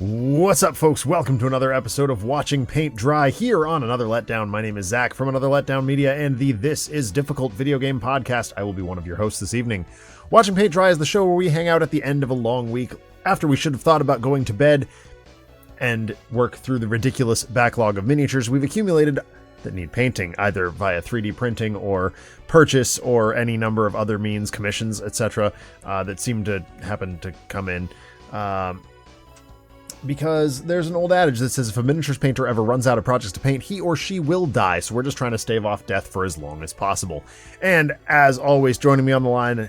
What's up, folks? Welcome to another episode of Watching Paint Dry here on Another Letdown. My name is Zach from Another Letdown Media and the This Is Difficult video game podcast. I will be one of your hosts this evening. Watching Paint Dry is the show where we hang out at the end of a long week after we should have thought about going to bed and work through the ridiculous backlog of miniatures we've accumulated that need painting, either via 3D printing or purchase or any number of other means, commissions, etc., that seem to happen to come in. Because there's an old adage that says if a miniatures painter ever runs out of projects to paint, he or she will die, so we're just trying to stave off death for as long as possible. And as always, joining me on the line,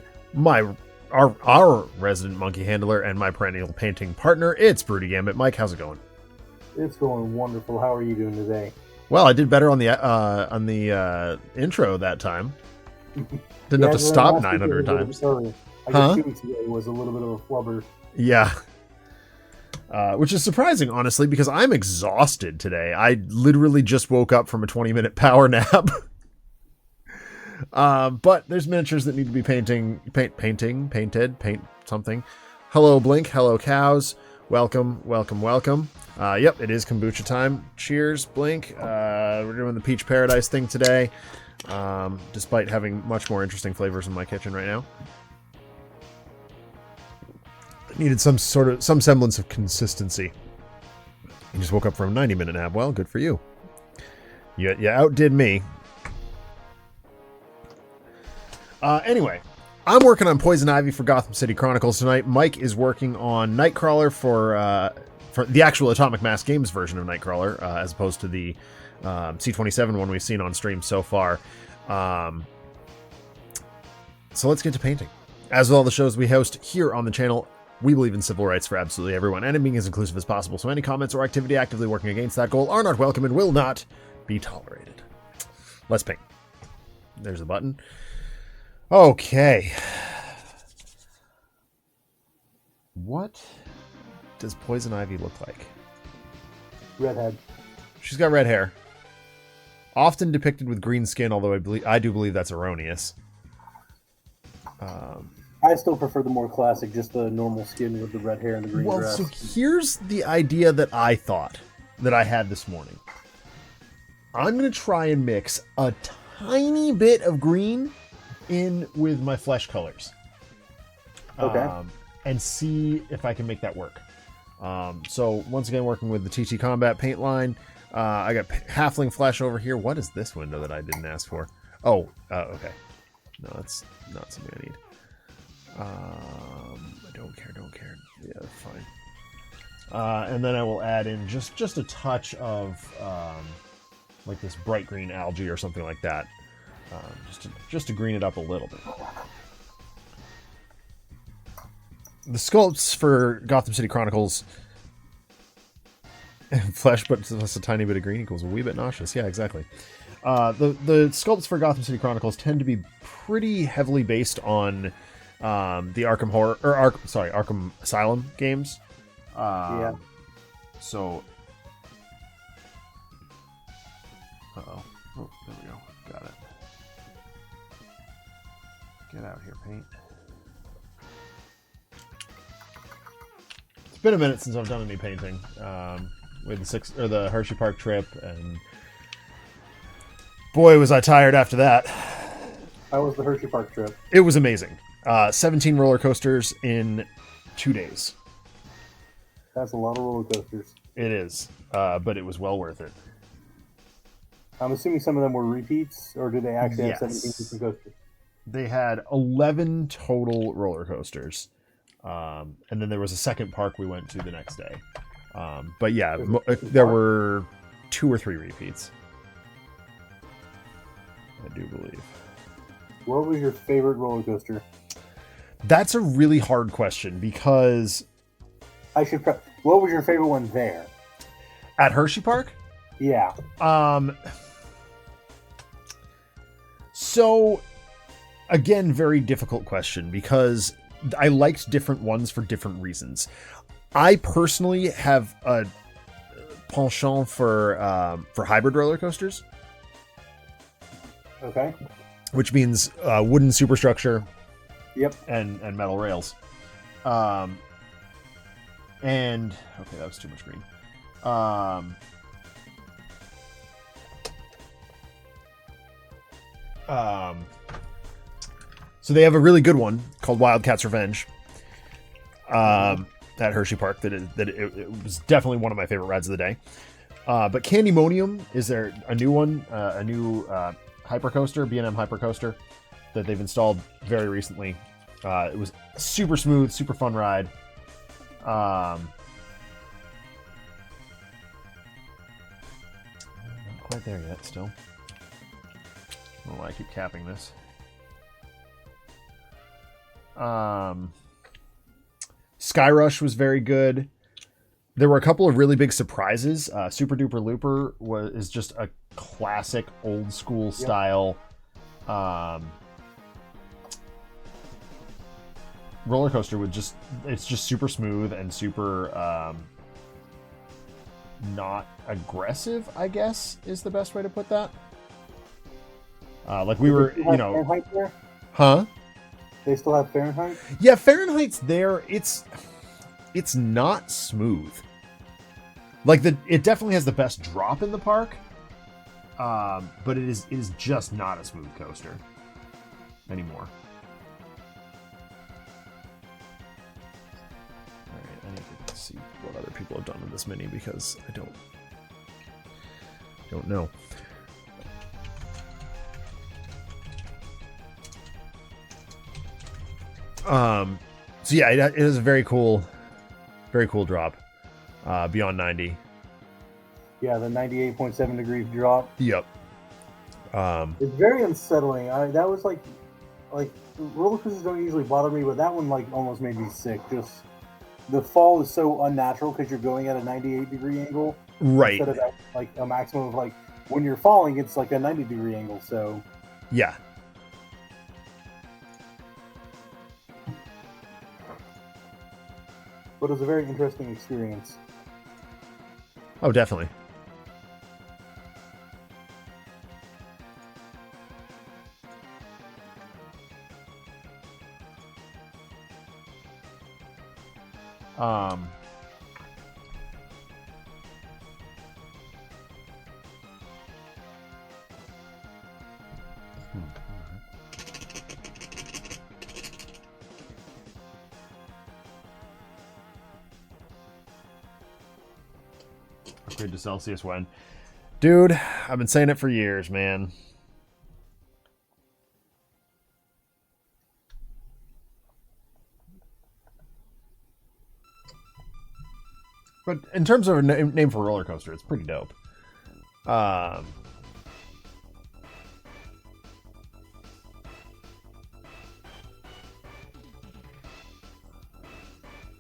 our resident monkey handler and my perennial painting partner, it's Broody Gambit. Mike, how's it going? It's going wonderful. How are you doing today? Well, I did better on the intro that time. Didn't have to stop 900 times. I guess 2 weeks ago it was a little bit of a flubber. Yeah. Which is surprising, honestly, because I'm exhausted today. I literally just woke up from a 20-minute power nap. But there's miniatures that need to be paint something. Hello, Blink. Hello, cows. Welcome. Yep, it is kombucha time. Cheers, Blink. We're doing the Peach Paradise thing today, despite having much more interesting flavors in my kitchen right now. Needed some semblance of consistency. You just woke up from a 90-minute nap. Well, good for you. You outdid me. Anyway, I'm working on Poison Ivy for Gotham City Chronicles tonight. Mike is working on Nightcrawler for the actual Atomic Mass Games version of Nightcrawler, as opposed to the C27 one we've seen on stream so far. So let's get to painting. As with all the shows we host here on the channel, we believe in civil rights for absolutely everyone, and in being as inclusive as possible, so any comments or activity actively working against that goal are not welcome and will not be tolerated. Let's paint. There's the button. Okay. What does Poison Ivy look like? Redhead. She's got red hair. Often depicted with green skin, although I do believe that's erroneous. I still prefer the more classic, just the normal skin with the red hair and the green dress. So here's the idea that I thought that I had this morning. I'm going to try and mix a tiny bit of green in with my flesh colors. Okay. And see if I can make that work. So once again, working with the TT Combat paint line. I got Halfling Flesh over here. What is this window that I didn't ask for? Oh, okay. No, that's not something I need. I don't care. Yeah, fine. And then I will add in just a touch of like this bright green algae or something like that, just to green it up a little bit. The sculpts for Gotham City Chronicles flesh, but just a tiny bit of green equals a wee bit nauseous. Yeah, exactly. The sculpts for Gotham City Chronicles tend to be pretty heavily based on the Arkham Asylum games. Yeah. So. Oh, there we go. Got it. Get out here, paint. It's been a minute since I've done any painting. With the Hershey Park trip, and boy, was I tired after that. How was the Hershey Park trip? It was amazing. 17 roller coasters in 2 days. That's a lot of roller coasters. It is, but it was well worth it. I'm assuming some of them were repeats, or did they actually have 17 different coasters? They had 11 total roller coasters, and then there was a second park we went to the next day. But yeah, there were 2 or 3 repeats. I do believe. What was your favorite roller coaster? That's a really hard question because what was your favorite one there? At Hershey Park? Yeah. So again, very difficult question because I liked different ones for different reasons. I personally have a penchant for hybrid roller coasters. Okay. Which means wooden superstructure. Yep. And metal rails. And okay, that was too much green. So they have a really good one called Wildcat's Revenge. At Hershey Park. It was definitely one of my favorite rides of the day. But Candymonium is there a new one, a new hypercoaster, B&M hypercoaster that they've installed very recently. It was super smooth, super fun ride. Not quite there yet, still. I don't know why I keep capping this. Skyrush was very good. There were a couple of really big surprises. Super Duper Looper is just a classic old school style roller coaster with it's just super smooth and super not aggressive, I guess is the best way to put that. Like we were, you know, Fahrenheit there? Huh? They still have Fahrenheit? Yeah, Fahrenheit's there. It's not smooth. Like it definitely has the best drop in the park. But it is just not a smooth coaster anymore. Alright, I need to see what other people have done with this mini because I don't know. So yeah, it is a very cool drop. Beyond 90. Yeah, the 98.7 degree drop. Yep. It's very unsettling. That was like roller coasters don't usually bother me, but that one like almost made me sick. Just the fall is so unnatural because you're going at a 98-degree angle, right? Instead of at, like a maximum of like when you're falling, it's like a 90-degree angle. So yeah. But it was a very interesting experience. Oh, definitely. Upgrade to Celsius when? Dude, I've been saying it for years, man. But in terms of a name for a roller coaster, it's pretty dope. Yeah,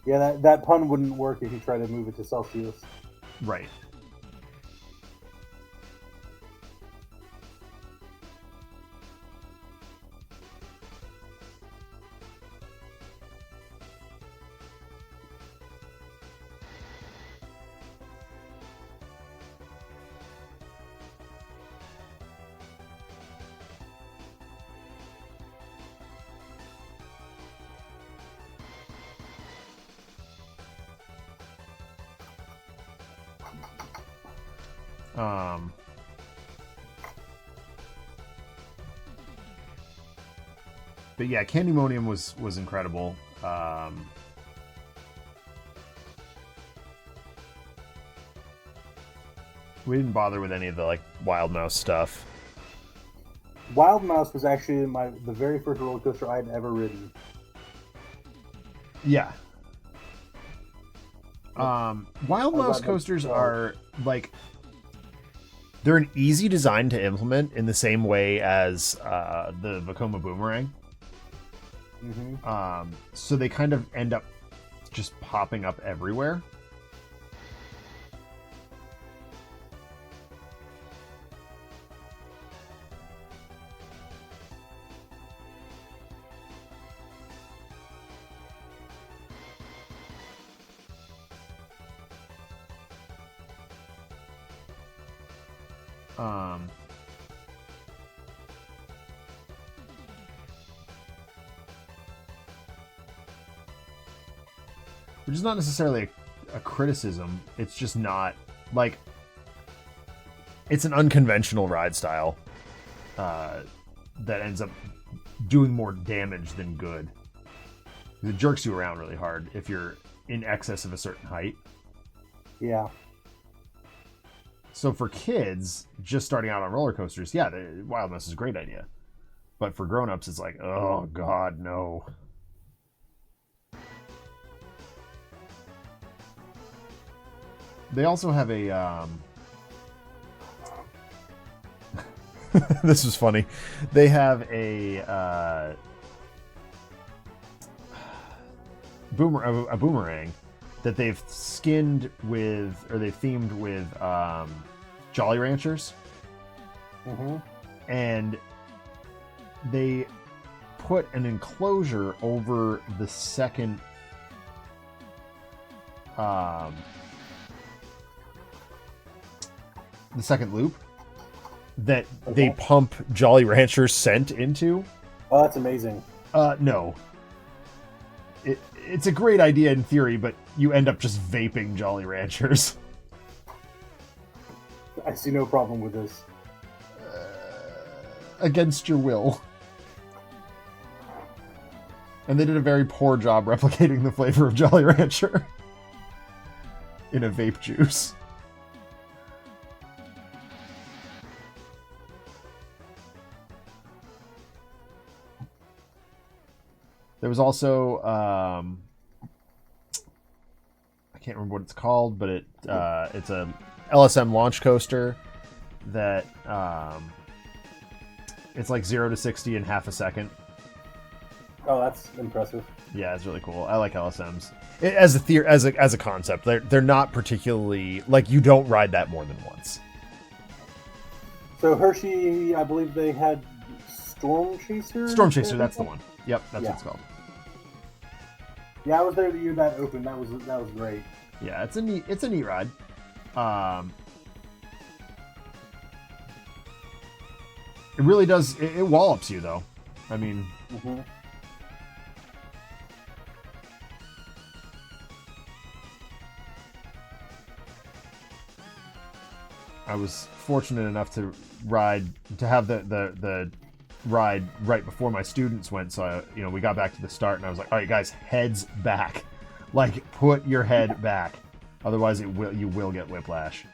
that pun wouldn't work if you tried to move it to Celsius. Right. But yeah, Candymonium was incredible. We didn't bother with any of the like Wild Mouse stuff. Wild Mouse was actually the very first roller coaster I had ever ridden. Yeah. Wild Mouse coasters are like they're an easy design to implement in the same way as the Vekoma Boomerang. Mm-hmm. So they kind of end up just popping up everywhere. Which is not necessarily a criticism. It's just not like it's an unconventional ride style that ends up doing more damage than good. It jerks you around really hard if you're in excess of a certain height. Yeah. So for kids just starting out on roller coasters, yeah, Wildness is a great idea. But for grown-ups, it's like, oh god, no. They also have a this was funny. They have a boomerang that they've skinned with, or they've themed with Jolly Ranchers. Mm-hmm. And they put an enclosure over the second loop that they pump Jolly Ranchers scent into. Oh, that's amazing. No. It's a great idea in theory, but you end up just vaping Jolly Ranchers. I see no problem with this. Against your will. And they did a very poor job replicating the flavor of Jolly Rancher in a vape juice. There was also I can't remember what it's called, but it's a LSM launch coaster that it's like 0 to 60 in half a second. Oh, that's impressive. Yeah, it's really cool. I like LSMs as a concept. They're not particularly like, you don't ride that more than once. So I believe they had Storm Chaser. Storm Chaser, that's the one. Yep, that's what it's called. Yeah, I was there the year that opened. That was great. Yeah, it's a neat ride. It really does. It wallops you though. I mean. Mm-hmm. I was fortunate enough to have the ride right before my students went, so we got back to the start and I was like, all right guys, heads back, like put your head back, otherwise you will get whiplash.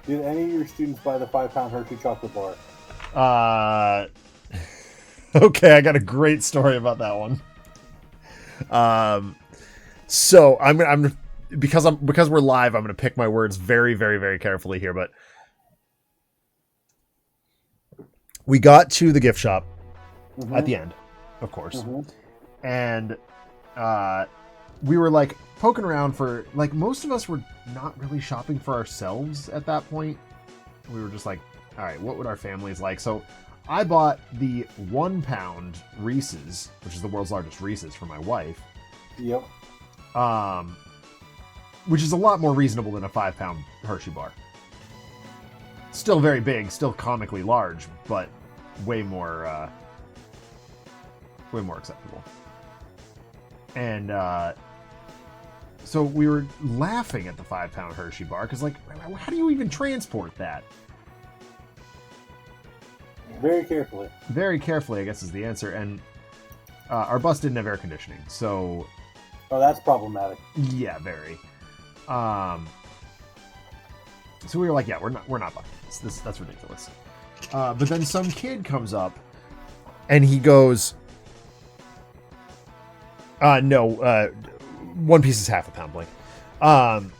Did any of your students buy the 5-pound Hershey chocolate bar? Okay, I got a great story about that one. So I'm because we're live, I'm going to pick my words very, very, very carefully here, but we got to the gift shop at the end, of course. And we were like poking around for, like, most of us were not really shopping for ourselves at that point. We were just like, all right, what would our families like? So I bought the 1-pound Reese's, which is the world's largest Reese's, for my wife. Yep. Which is a lot more reasonable than a 5-pound Hershey bar. Still very big, still comically large, but way more acceptable. And so we were laughing at the 5-pound Hershey bar because, like, how do you even transport that? Very carefully. Very carefully, I guess, is the answer. And our bus didn't have air conditioning, so. Oh, that's problematic. Yeah, very. So we were like, yeah, we're not buying this. That's ridiculous. But then some kid comes up, and he goes, no, one piece is half a pound, Blake. And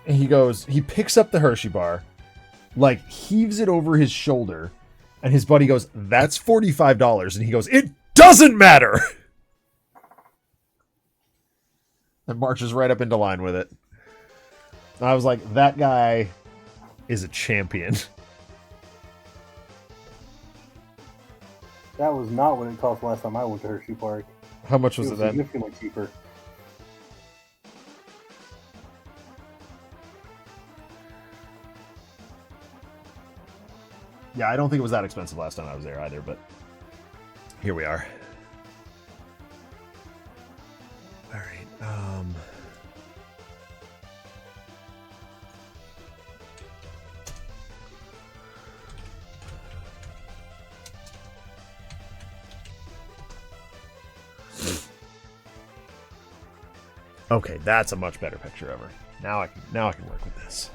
he picks up the Hershey bar, like, heaves it over his shoulder, and his buddy goes, that's $45. And he goes, it doesn't matter! and marches right up into line with it. I was like, that guy is a champion. That was not what it cost last time I went to Hershey Park. How much was it then? Significantly cheaper. Yeah, I don't think it was that expensive last time I was there either, but here we are. All right. Okay, that's a much better picture of her. Now I can work with this.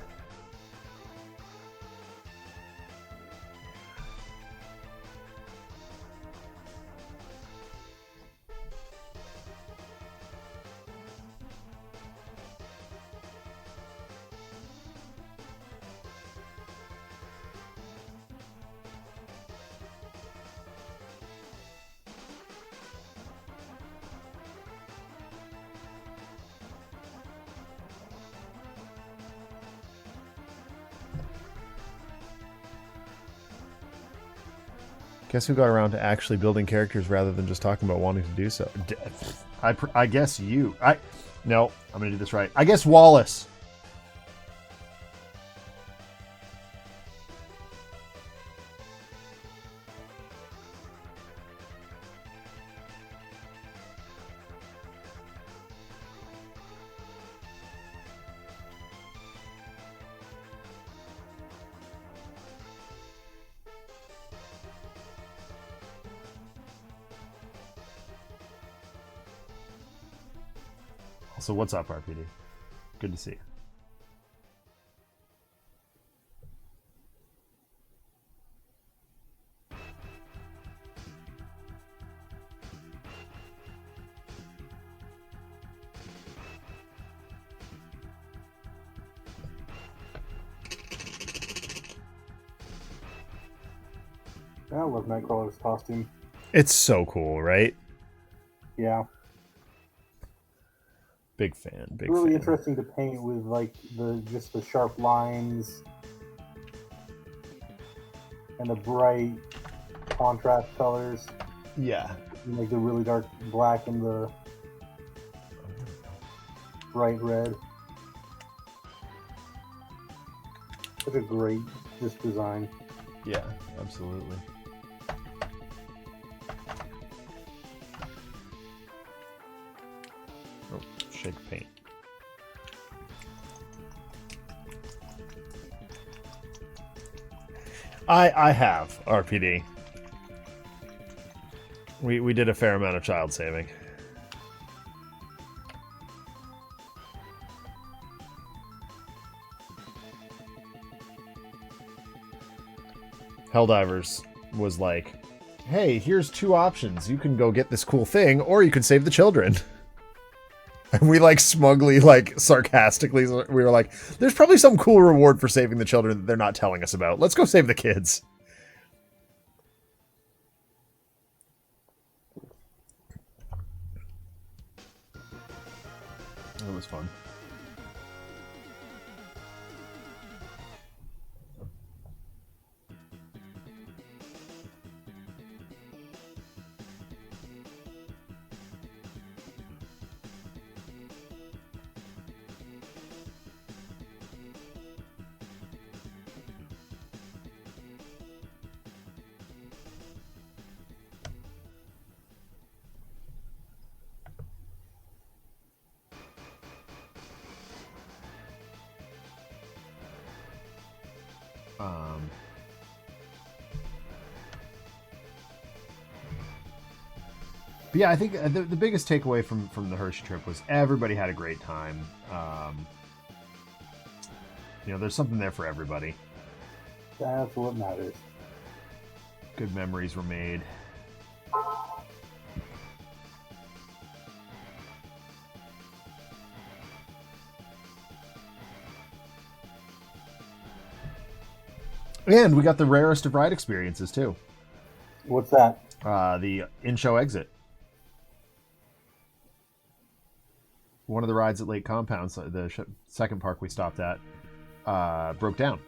Guess who got around to actually building characters rather than just talking about wanting to do so? I guess you. No, I'm going to do this right. I guess Wallace. So what's up, RPD? Good to see you. I love Nightcrawler's costume. It's so cool, right? Yeah. Big fan. Big really fan. Interesting to paint with like just the sharp lines and the bright contrast colors. Yeah. And like the really dark black and the bright red. Such a great design. Yeah, absolutely. Oh, shake paint. I have RPD. We did a fair amount of child saving. Helldivers was like, hey, here's two options. You can go get this cool thing, or you can save the children. And we like smugly, like sarcastically, we were like, there's probably some cool reward for saving the children that they're not telling us about. Let's go save the kids. It was fun. But yeah, I think the biggest takeaway from the Hershey trip was everybody had a great time. You know, there's something there for everybody. That's what matters. Good memories were made. And we got the rarest of ride experiences, too. What's that? The in-show exit. one of the rides at Lake Compounds, the second park we stopped at, broke down,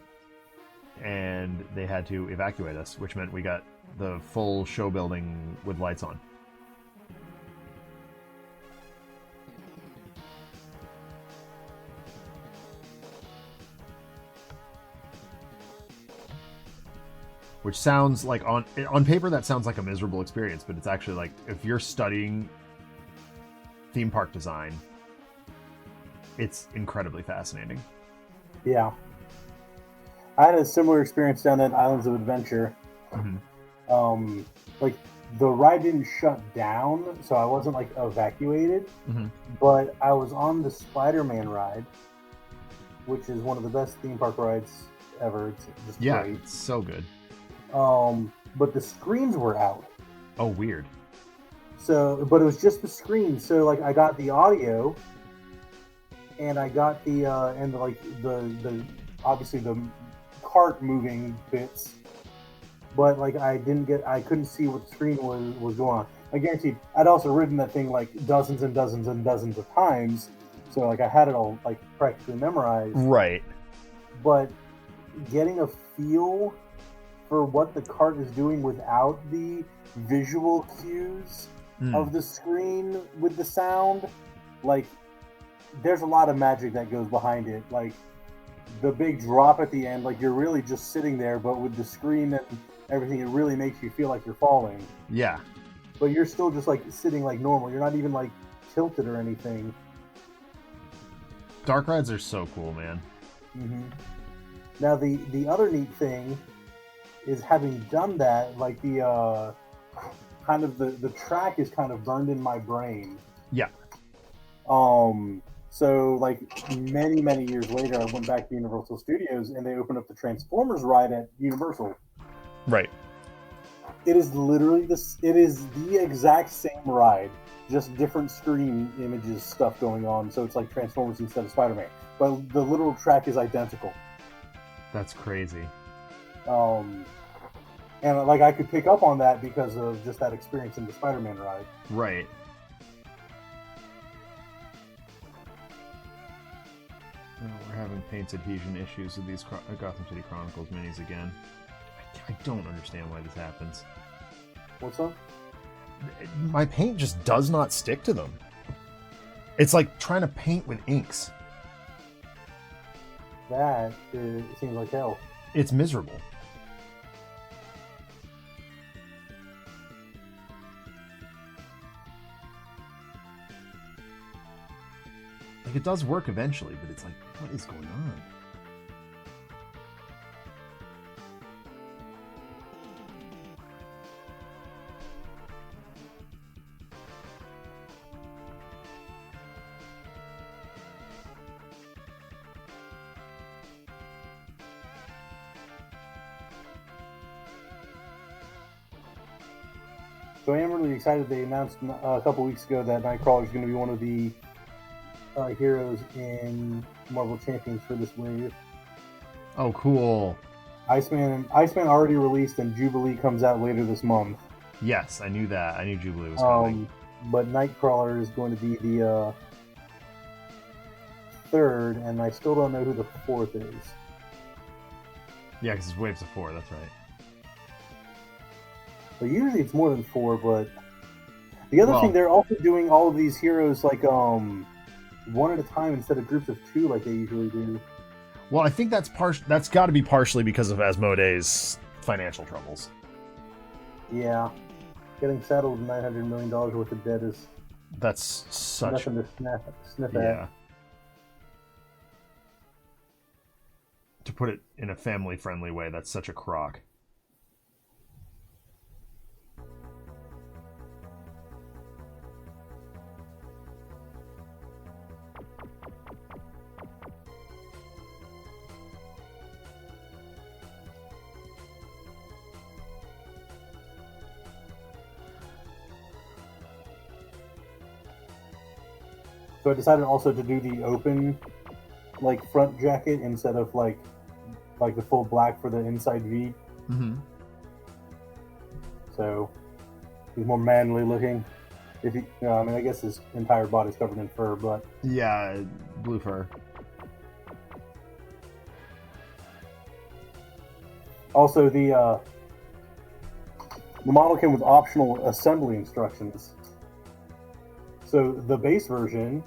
and they had to evacuate us, which meant we got the full show building with lights on. Which sounds like, on paper, that sounds like a miserable experience, but it's actually like, if you're studying theme park design, it's incredibly fascinating. Yeah. I had a similar experience down at Islands of Adventure. Mm-hmm. Like, the ride didn't shut down, so I wasn't, like, evacuated, Mm-hmm. but I was on the Spider-Man ride, which is one of the best theme park rides ever. It's just great. It's so good. But the screens were out. Oh, weird. So, but it was just the screen. So, like, I got the audio, and I got the the obviously the cart moving bits, but like I couldn't see what the screen was going on. I guarantee I'd also ridden that thing like dozens and dozens and dozens of times, so like I had it all like practically memorized. Right. But getting a feel for what the cart is doing without the visual cues of the screen with the sound, like there's a lot of magic that goes behind it. Like the big drop at the end, like you're really just sitting there, but with the screen and everything, it really makes you feel like you're falling. Yeah. But you're still just like sitting like normal. You're not even like tilted or anything. Dark rides are so cool, man. Mm-hmm. Now the other neat thing is, having done that, like the kind of the track is kind of burned in my brain. Yeah. So like many years later, I went back to Universal Studios and they opened up the Transformers ride at Universal. Right. It is literally this. It is the exact same ride, just different screen images stuff going on. So it's like Transformers instead of Spider-Man, but the literal track is identical. That's crazy. And like I could pick up on that because of just that experience in the Spider-Man ride. Right. Oh, we're having paint adhesion issues with these Gotham City Chronicles minis again. I don't understand why this happens. What's up? My paint just does not stick to them. It's like trying to paint with inks. That seems like hell. It's miserable. Like, it does work eventually, but it's like, what is going on? So I am really excited. They announced a couple weeks ago that Nightcrawler is going to be one of the heroes in Marvel Champions for this wave. Oh, cool. Iceman already released, and Jubilee comes out later this month. Yes, I knew that. I knew Jubilee was coming. But Nightcrawler is going to be the third, and I still don't know who the fourth is. Yeah, because it's waves of 4, that's right. But usually it's more than 4, but the other thing, they're also doing all of these heroes like one at a time instead of groups of 2 like they usually do. Well, I think that's got to be partially because of Asmodee's financial troubles. Yeah. Getting saddled with $900 million worth of debt is that's such nothing to sniff at. Yeah. To put it in a family-friendly way, that's such a crock. So I decided also to do the open, like, front jacket instead of like the full black for the inside V. Mm-hmm. So he's more manly looking. If you, I mean, I guess his entire body's covered in fur, but yeah, blue fur. Also, the model came with optional assembly instructions. So the base version,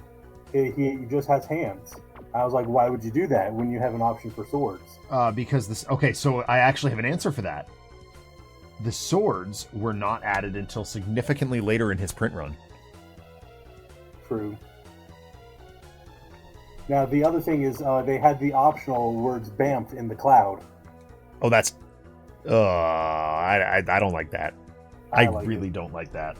he just has hands. I was like, why would you do that when you have an option for swords? Because this. Okay, so I actually have an answer for that. The swords were not added until significantly later in his print run. True. Now, the other thing is they had the optional words BAMF in the cloud. Oh, that's... I don't like that. I really don't like that.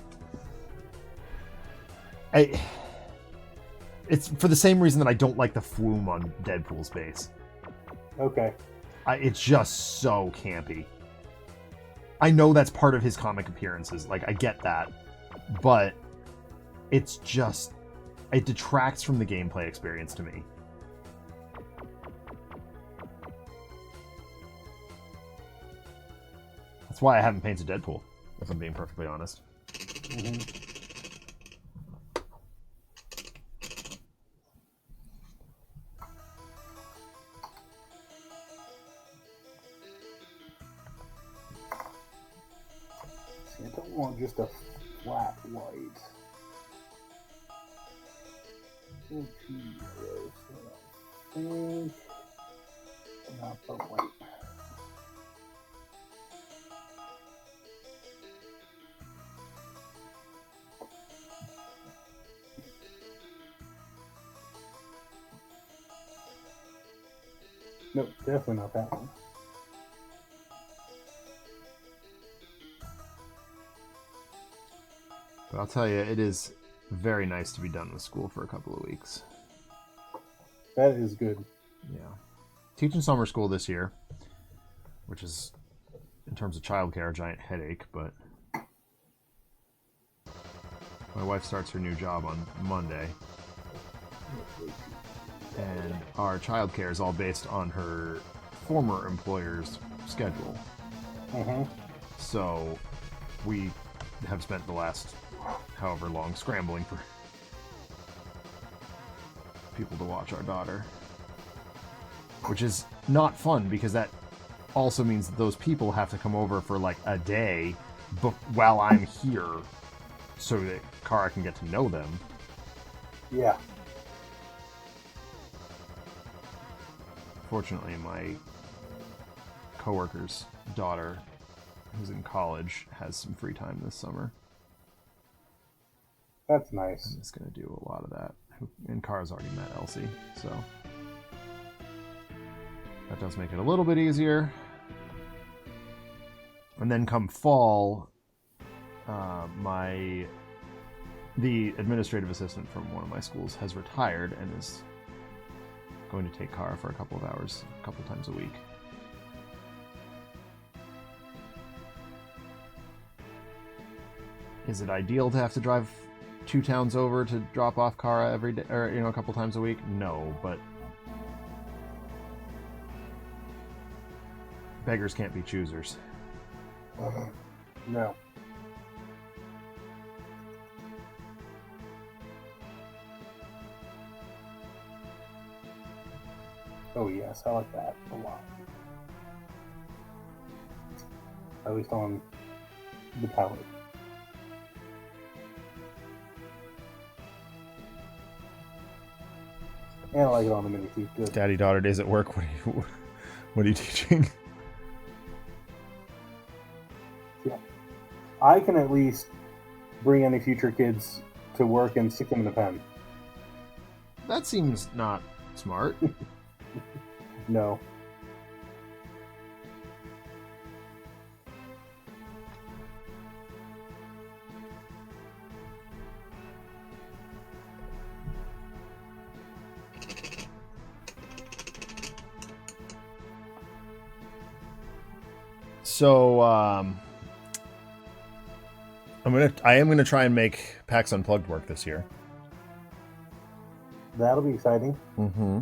It's for the same reason that I don't like the flume on Deadpool's base. Okay. It's just so campy. I know that's part of his comic appearances. Like, I get that. But it's just... It detracts from the gameplay experience to me. That's why I haven't painted Deadpool, if I'm being perfectly honest. Mm-hmm. See, I don't want just a flat white. Not the white. Nope, definitely not that one. But I'll tell you, it is very nice to be done with school for a couple of weeks. That is good. Yeah. Teaching summer school this year, which is, in terms of childcare, a giant headache, but my wife starts her new job on Monday. And our childcare is all based on her former employer's schedule. Mm-hmm. So we have spent the last however long scrambling for people to watch our daughter. Which is not fun, because that also means that those people have to come over for like a day while I'm here so that Kara can get to know them. Yeah. Fortunately, my coworker's daughter, who's in college, has some free time this summer. That's nice. I'm just going to do a lot of that. And Kara's already met Elsie, so that does make it a little bit easier. And then come fall, the administrative assistant from one of my schools has retired and is going to take Kara for a couple of hours, a couple times a week. Is it ideal to have to drive 2 towns over to drop off Kara every day, or a couple times a week? No, but beggars can't be choosers. No. Oh yes, I like that a lot. At least on the palette. And I like it on the mini too. Good. Daddy-daughter days at work. What are you teaching? Yeah. I can at least bring any future kids to work and stick them in a pen. That seems not smart. No. So, I am gonna try and make PAX Unplugged work this year. That'll be exciting. Mm-hmm.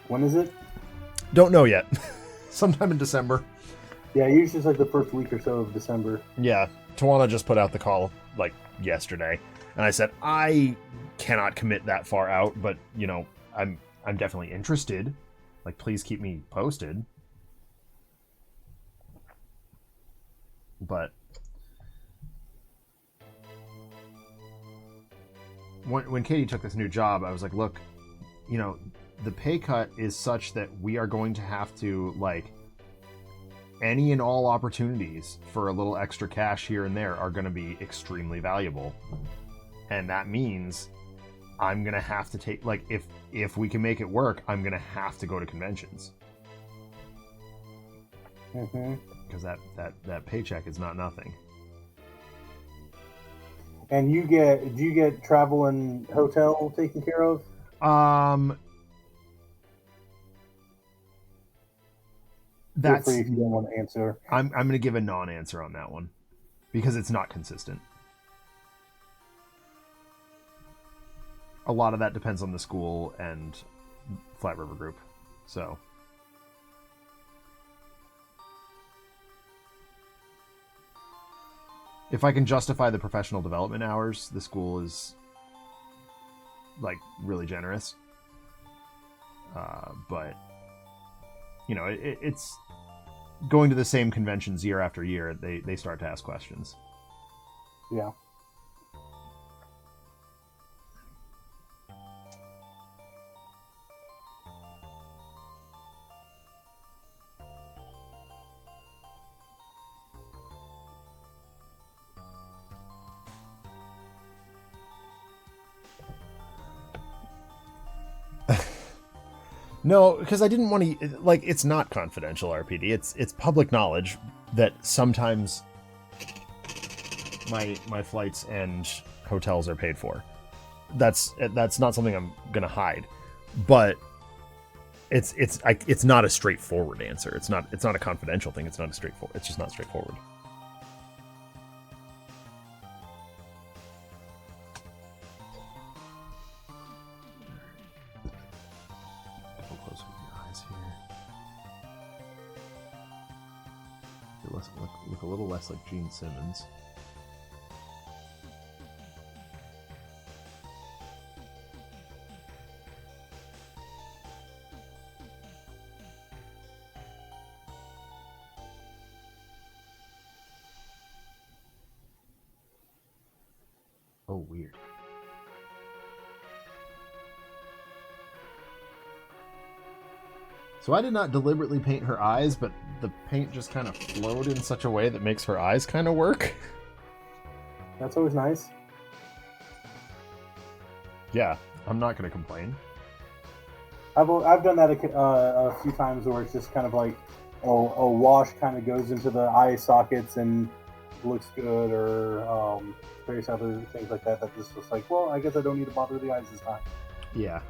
When is it? Don't know yet. Sometime in December. Yeah, usually it's like the first week or so of December. Yeah, Tawana just put out the call like yesterday, and I said I cannot commit that far out, but you know, I'm definitely interested. Like, please keep me posted. But when Katie took this new job, I was like, look, you know, the pay cut is such that we are going to have to, like, any and all opportunities for a little extra cash here and there are going to be extremely valuable. And that means I'm going to have to take, like, if we can make it work, I'm going to have to go to conventions. Mm-hmm. Because that paycheck is not nothing. And do you get travel and hotel taken care of? That's, feel free if you don't want to answer. I'm going to give a non-answer on that one because it's not consistent. A lot of that depends on the school and Flat River Group. So if I can justify the professional development hours, the school is like really generous. But you know, it's going to the same conventions year after year. They start to ask questions. Yeah. No, because I didn't want to, like, it's not confidential RPD. It's public knowledge that sometimes my flights and hotels are paid for. That's not something I'm gonna hide, but it's not a straightforward answer. It's not a confidential thing. It's not a straightforward. It's just not straightforward. Look a little less like Gene Simmons. Oh, weird. So I did not deliberately paint her eyes, but the paint just kind of flowed in such a way that makes her eyes kind of work. That's always nice. Yeah, I'm not going to complain. I've done that a few times where it's just kind of like a wash kind of goes into the eye sockets and looks good, or various other things like that. That just was like, well, I guess I don't need to bother the eyes this time. Yeah.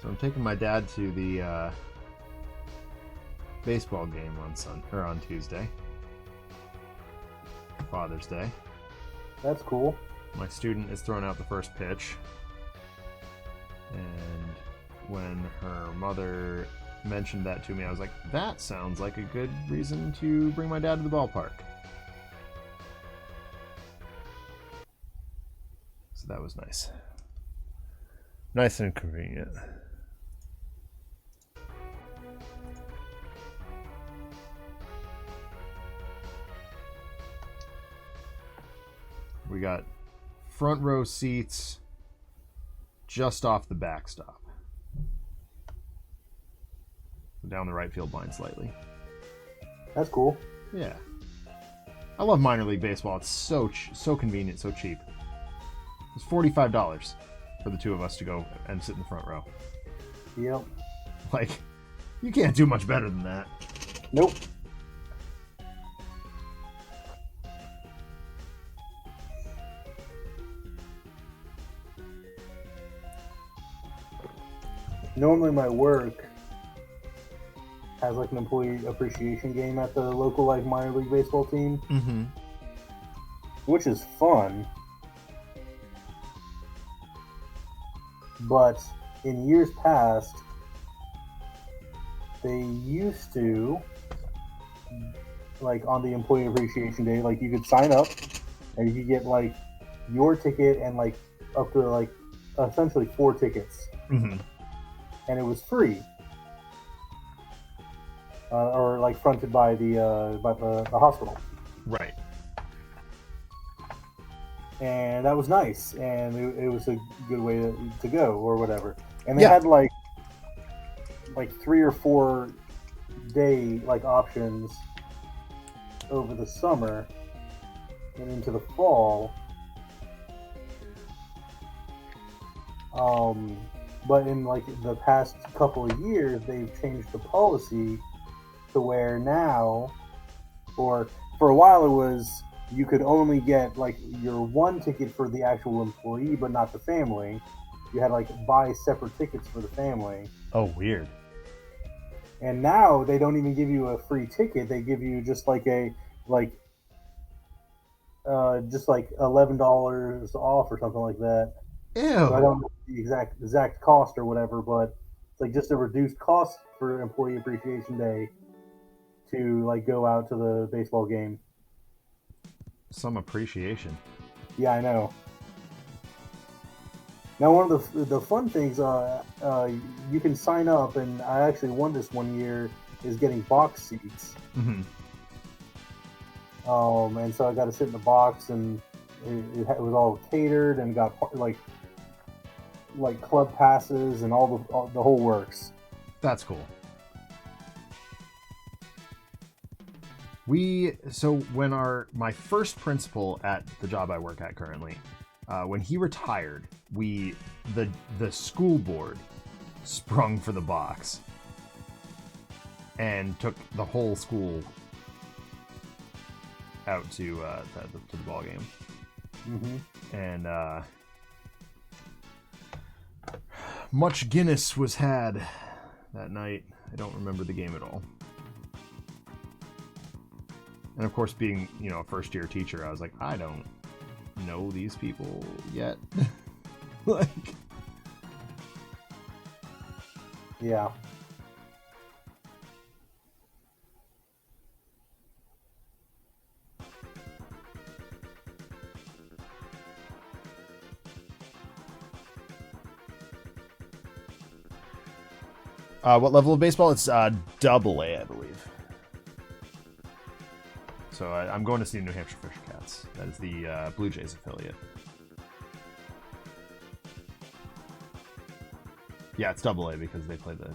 So I'm taking my dad to the baseball game on Tuesday, Father's Day. That's cool. My student is throwing out the first pitch, and when her mother mentioned that to me, I was like, that sounds like a good reason to bring my dad to the ballpark. So that was nice. Nice and convenient. We got front row seats just off the backstop. Down the right field line slightly. That's cool. Yeah. I love minor league baseball. It's so convenient, so cheap. It's $45 for the two of us to go and sit in the front row. Yep. Like, you can't do much better than that. Nope. normally my work has like an employee appreciation game at the local like minor league baseball team, which is fun. But in years past, they used to, like on the employee appreciation day, like you could sign up and you could get like your ticket and like up to like essentially 4 tickets, and it was free, or like fronted by the hospital. Right. And that was nice, and it was a good way to go or whatever. And they had like 3 or 4 day like options over the summer and into the fall. But in like the past couple of years, they've changed the policy to where now, or for a while it was, you could only get like your 1 ticket for the actual employee, but not the family. You had like buy separate tickets for the family. Oh, weird. And now they don't even give you a free ticket. They give you just like a just like $11 off or something like that. Ew. So I don't know the exact cost or whatever, but it's like just a reduced cost for Employee Appreciation Day to like go out to the baseball game. Some appreciation. Yeah, I know. Now, one of the fun things, you can sign up, and I actually won this one year, is getting box seats. And so I got to sit in the box, and it was all catered, and got like club passes and all the whole works. That's cool. So when my first principal at the job I work at currently, when he retired, the school board sprung for the box and took the whole school out to the ball game. And much Guinness was had that night. I don't remember the game at all. And of course, being, a first-year teacher, I was like, I don't know these people yet. Yeah. What level of baseball? It's double A, I believe. So I'm going to see New Hampshire Fisher Cats. That is the Blue Jays affiliate. Yeah, it's double A because they play the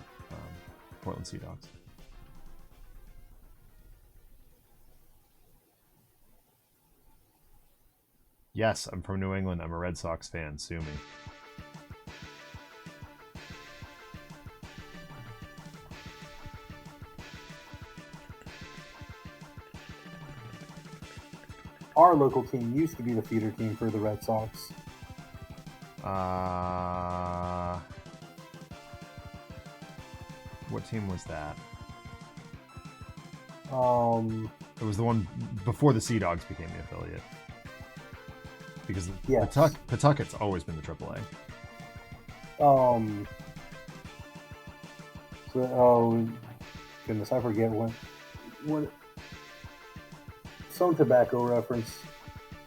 Portland Sea Dogs. Yes, I'm from New England. I'm a Red Sox fan. Sue me. Our local team used to be the feeder team for the Red Sox. What team was that? It was the one before the Sea Dogs became the affiliate. Because Pawtucket's always been the AAA. Goodness, I forget what. Some tobacco reference.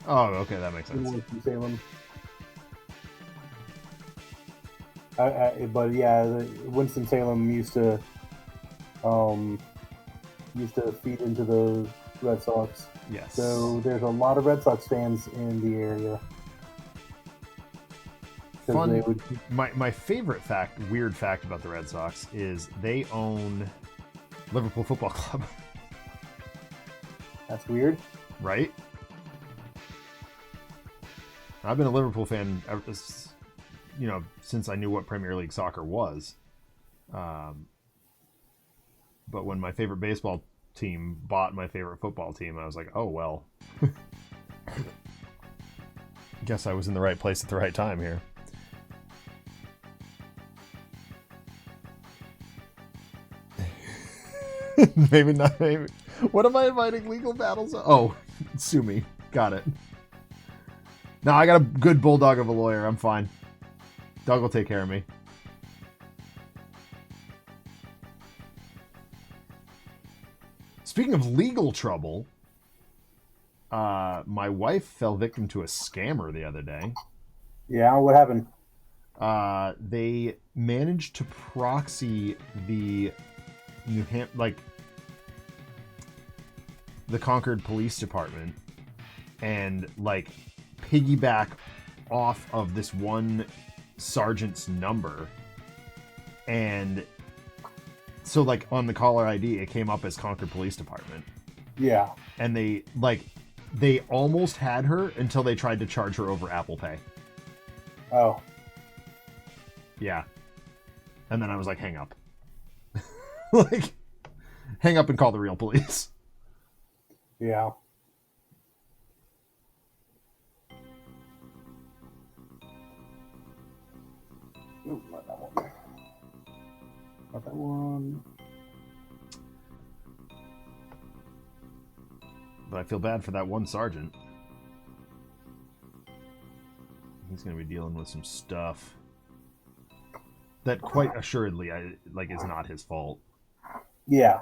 Oh, okay, that makes sense. Winston-Salem. But yeah, Winston-Salem used to feed into the Red Sox. Yes. So there's a lot of Red Sox fans in the area. Fun. My favorite weird fact about the Red Sox is they own Liverpool Football Club. That's weird. Right? I've been a Liverpool fan ever, since I knew what Premier League soccer was. But when my favorite baseball team bought my favorite football team, I was like, oh, well. Guess I was in the right place at the right time here. Maybe not. Maybe. What am I inviting legal battles? Oh, sue me. Got it. No, I got a good bulldog of a lawyer. I'm fine. Doug will take care of me. Speaking of legal trouble, my wife fell victim to a scammer the other day. Yeah, what happened? They managed to proxy the the Concord Police Department and like piggyback off of this one sergeant's number, and so like on the caller ID it came up as Concord Police Department. Yeah. And they almost had her until they tried to charge her over Apple Pay. Oh. Yeah. And then I was like, hang up. Like, hang up and call the real police. Yeah. Nope, not that one. Not that one. But I feel bad for that one sergeant. He's going to be dealing with some stuff that quite assuredly is not his fault. Yeah.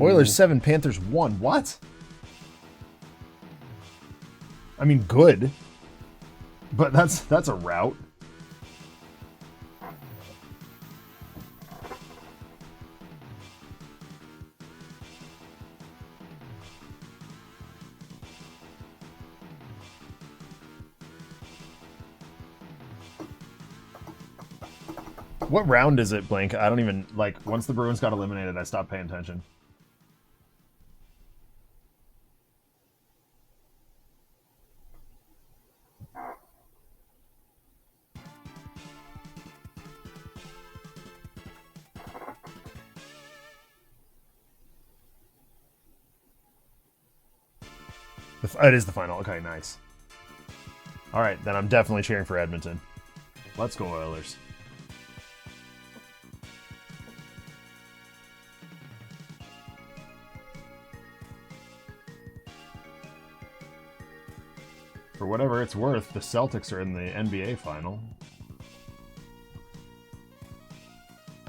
Oilers 7, Panthers 1. What? I mean, good. But that's a rout. What round is it, Blank? I don't even, once the Bruins got eliminated, I stopped paying attention. It is the final. Okay, nice. All right, then I'm definitely cheering for Edmonton. Let's go, Oilers. For whatever it's worth, the Celtics are in the NBA final.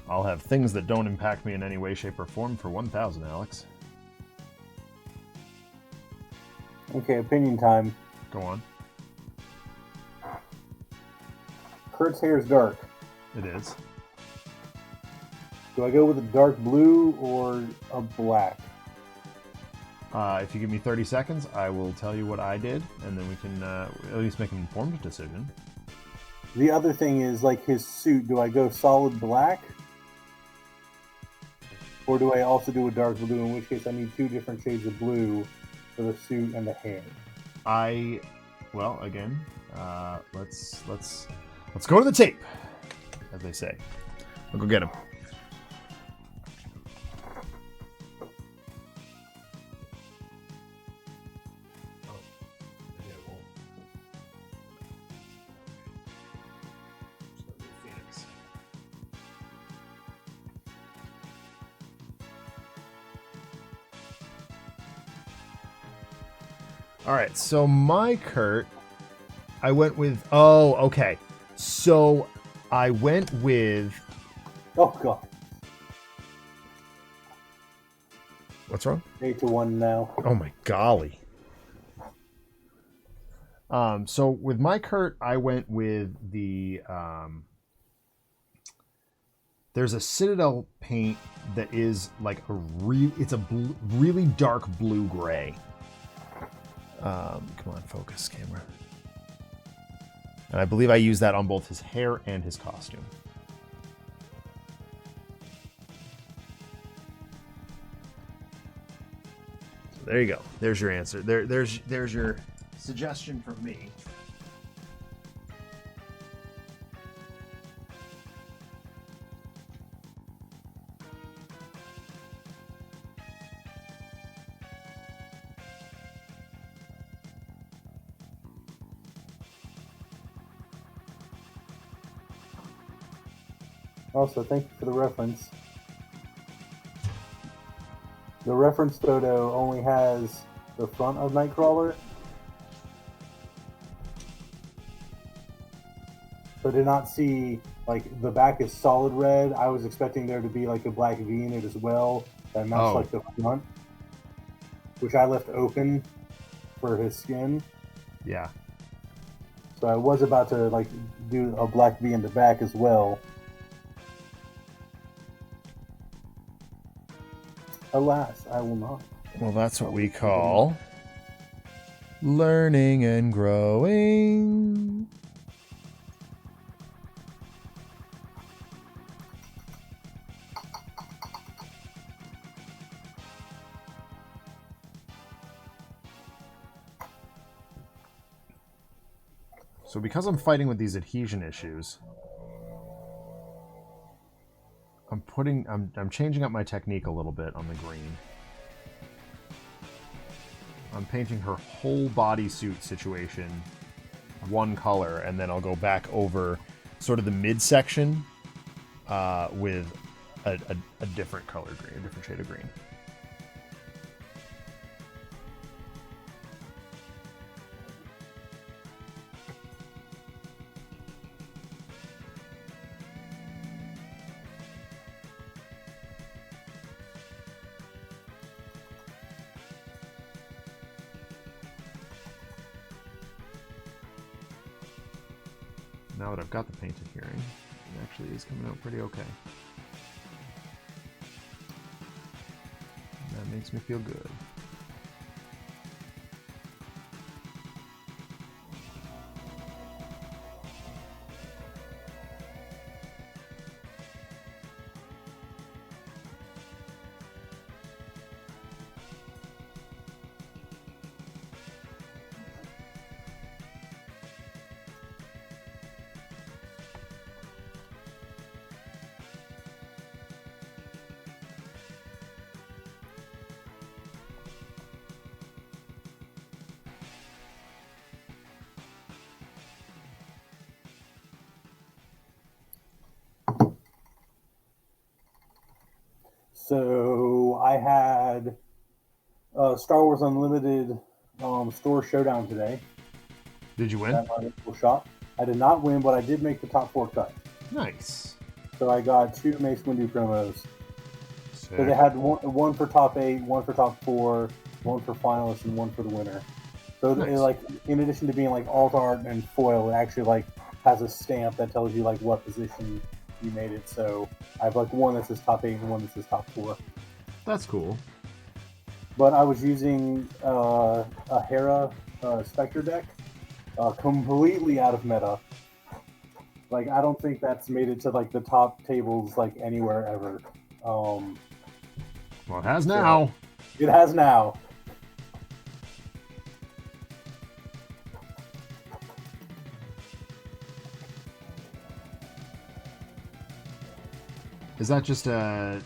I'll have things that don't impact me in any way, shape, or form for 1,000, Alex. Okay, opinion time. Go on. Kurt's hair is dark. It is. Do I go with a dark blue or a black? If you give me 30 seconds, I will tell you what I did, and then we can at least make an informed decision. The other thing is, like, his suit. Do I go solid black? Or do I also do a dark blue, in which case I need two different shades of blue for the suit and the hair? Well, again, let's go to the tape, as they say. I'll go get him. All right, so my Kurt, I went with, oh, okay. So I went with... Oh, God. What's wrong? 8-1 now. Oh, my golly. So with my Kurt, I went with the... there's a Citadel paint that is like it's a really dark blue-gray. Come on, focus, camera. And I believe I used that on both his hair and his costume. So there you go. There's your answer. There's your suggestion from me. Also, thank you for the reference. The reference photo only has the front of Nightcrawler. So I did not see, like, the back is solid red. I was expecting there to be, like, a black V in it as well that matched, like, the front, which I left open for his skin. Yeah. So I was about to, like, do a black V in the back as well. Alas, I will not. Well, that's what we call learning and growing. So because I'm fighting with these adhesion issues, I'm changing up my technique a little bit on the green. I'm painting her whole bodysuit situation one color, and then I'll go back over sort of the midsection with a different color green, a different shade of green. Now that I've got the paint adhering, it actually is coming out pretty okay. And that makes me feel good. So I had Star Wars Unlimited store showdown today. Did you win? At my local shop. I did not win, but I did make the top 4 cut. Nice. So I got 2 Mace Windu promos. Sick. So they had one for top 8, one for top 4, one for finalists, and one for the winner. So Nice. it, like, in addition to being like alt art and foil, it actually like has a stamp that tells you like what position you made it. So I have like one that says top 8 and one that says top 4. That's cool. But I was using a Hera Spectre deck, completely out of meta. Like, I don't think that's made it to like the top tables like anywhere ever. Well, it has now. It has now. Is that just a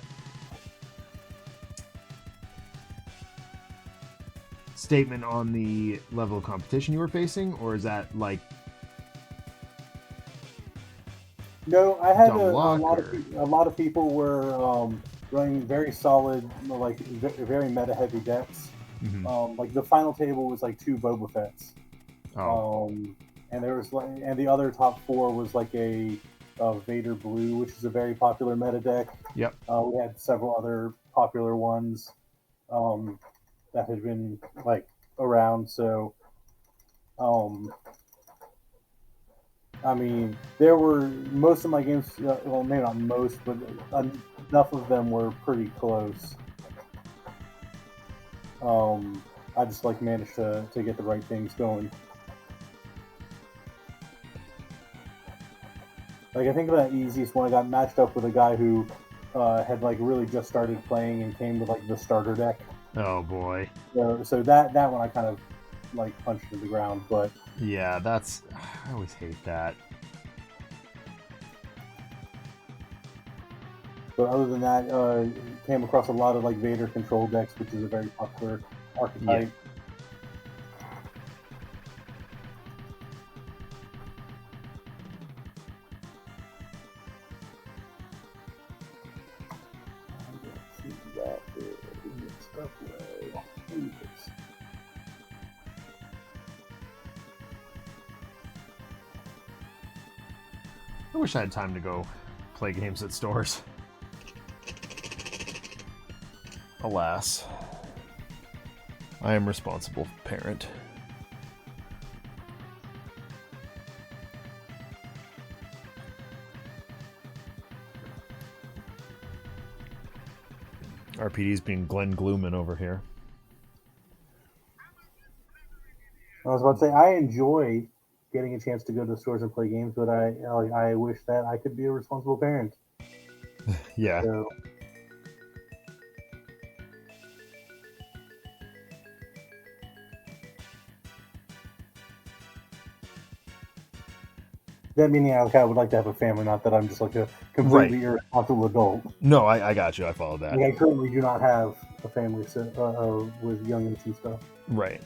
statement on the level of competition you were facing, or is that like No, I had dumb a luck, lot of people were running very solid, like very meta heavy decks. Mhm. Like the final table was like 2 Boba Fett's. And there was like, and the other top 4 was like a Vader Blue, which is a very popular meta deck. Yep. We had several other popular ones that had been like around. So, I mean, there were most of my games. Well, maybe not most, but enough of them were pretty close. I just like managed to get the right things going. Like, I think that easiest one, I got matched up with a guy who had like really just started playing and came with like the starter deck. Oh boy. So that one I kind of like punched to the ground, but yeah, that's I always hate that. But other than that, came across a lot of like Vader control decks, which is a very popular archetype. Yeah. I wish I had time to go play games at stores. Alas, I am responsible parent. RPD's being Glenn Glooman over here. I was about to say, I enjoy getting a chance to go to stores and play games, but I wish that I could be a responsible parent. Yeah. So, that meaning I would like to have a family, not that I'm just like a completely irresponsible adult. No, I got you. I followed that. Like, I currently do not have a family with youngins and stuff. Right.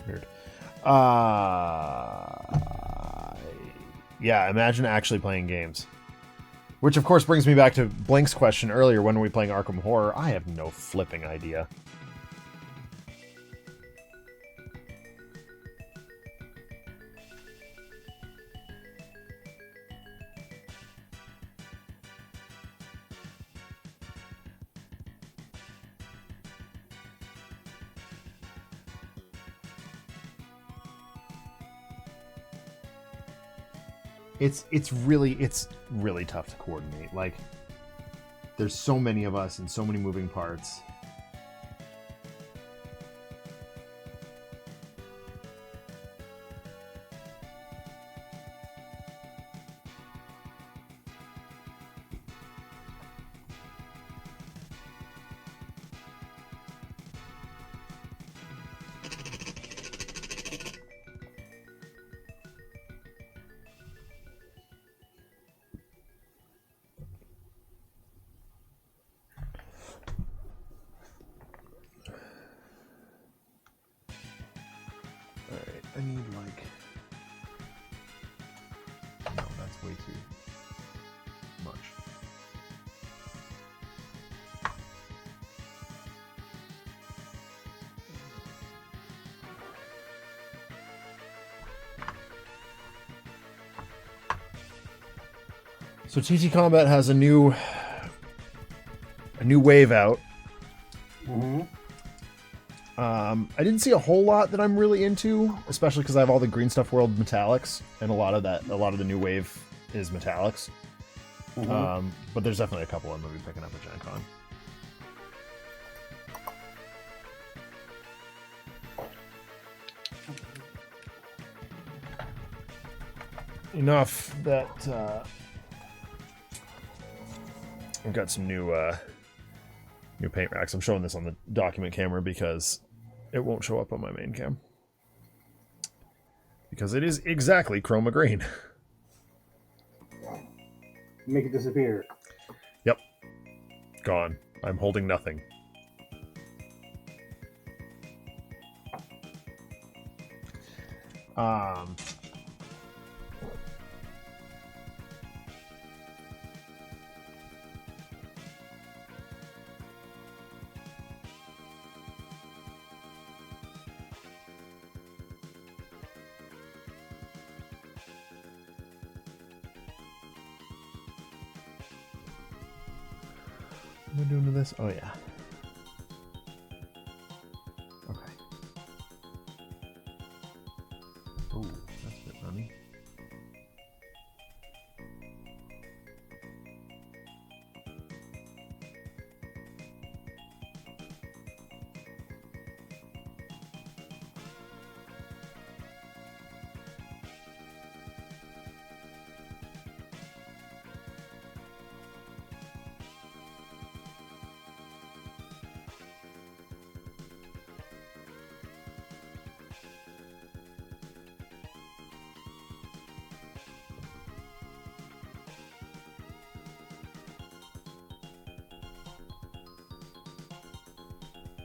Weird. Yeah, imagine actually playing games. Which, of course, brings me back to Blink's question earlier, when are we playing Arkham Horror? I have no flipping idea. It's really tough to coordinate. Like, there's so many of us and so many moving parts. I need, like... No, that's way too much. So TT Combat has a new wave out. Mm-hmm. I didn't see a whole lot that I'm really into, especially because I have all the Green Stuff World metallics, and a lot of the new wave is metallics. Mm-hmm. But there's definitely a couple I'm going to be picking up at Gen Con. Enough that I've got some new paint racks. I'm showing this on the document camera because it won't show up on my main cam. Because it is exactly chroma green. Make it disappear. Yep. Gone. I'm holding nothing. What am I doing to this? Oh, yeah. Okay. Oh, that's a bit runny.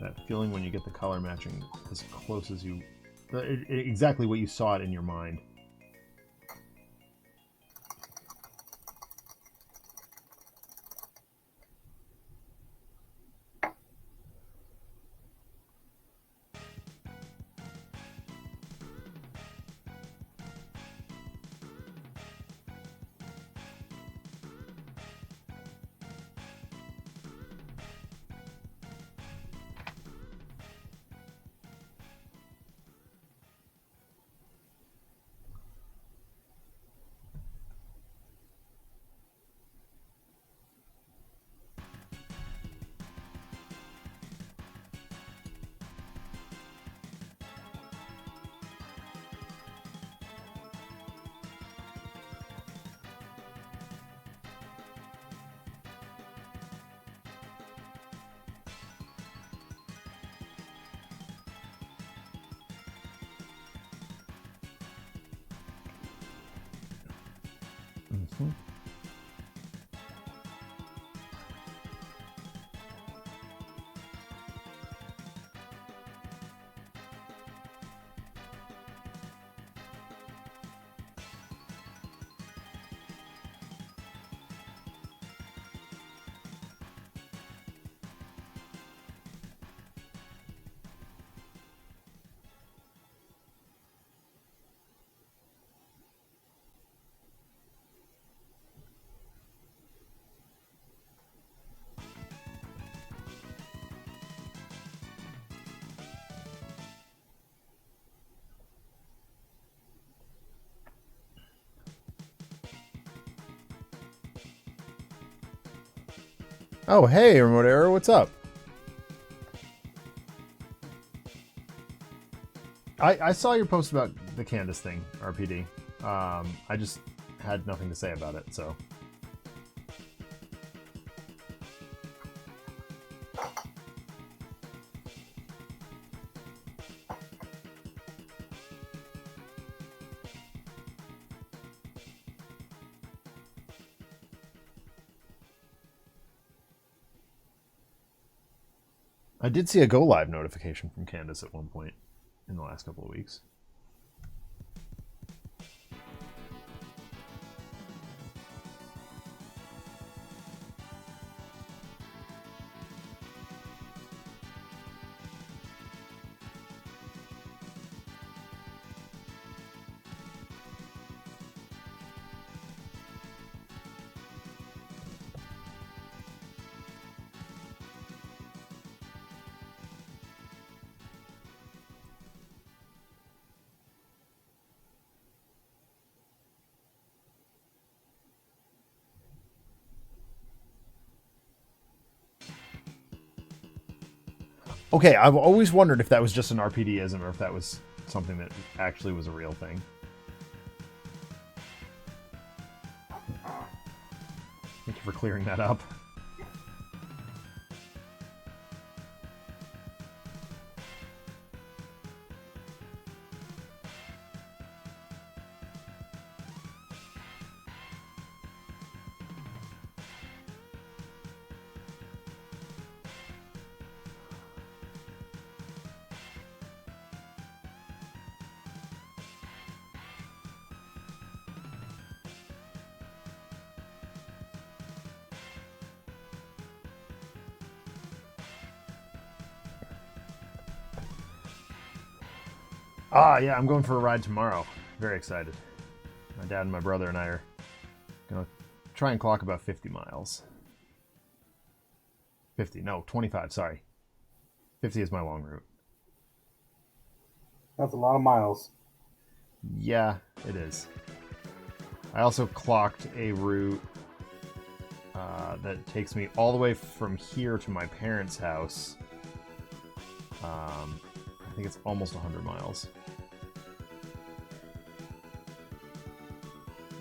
That feeling when you get the color matching as close as you exactly what you saw it in your mind. Mm-hmm. Oh, hey, Remote Error, what's up? I saw your post about the Candace thing, RPD. I just had nothing to say about it, so. I did see a go live notification from Candace at one point in the last couple of weeks. Okay, I've always wondered if that was just an RPDism or if that was something that actually was a real thing. Thank you for clearing that up. Ah, yeah, I'm going for a ride tomorrow. Very excited. My dad and my brother and I are going to try and clock about 50 miles. 50, no, 25, sorry. 50 is my long route. That's a lot of miles. Yeah, it is. I also clocked a route that takes me all the way from here to my parents' house. I think it's almost 100 miles.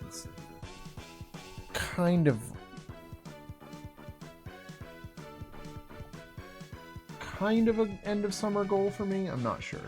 It's kind of an end of summer goal for me. I'm not sure.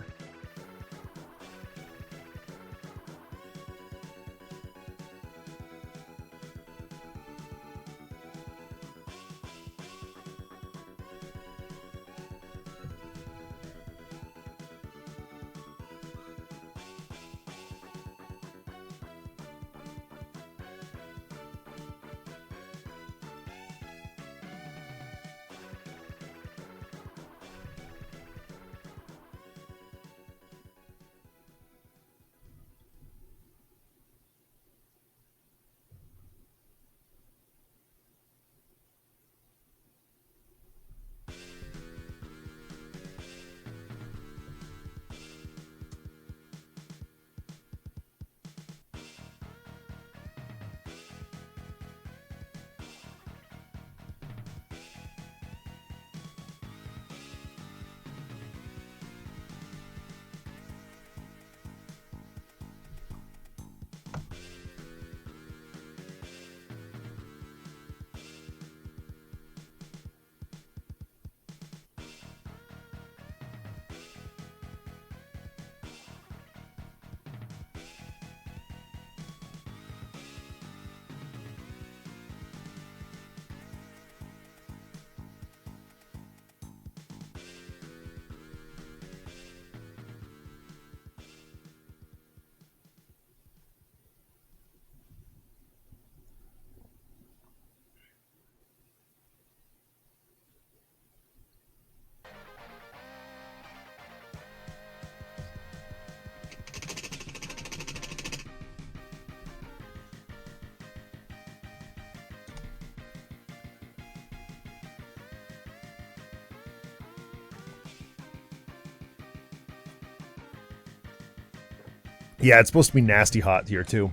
Yeah, it's supposed to be nasty hot here too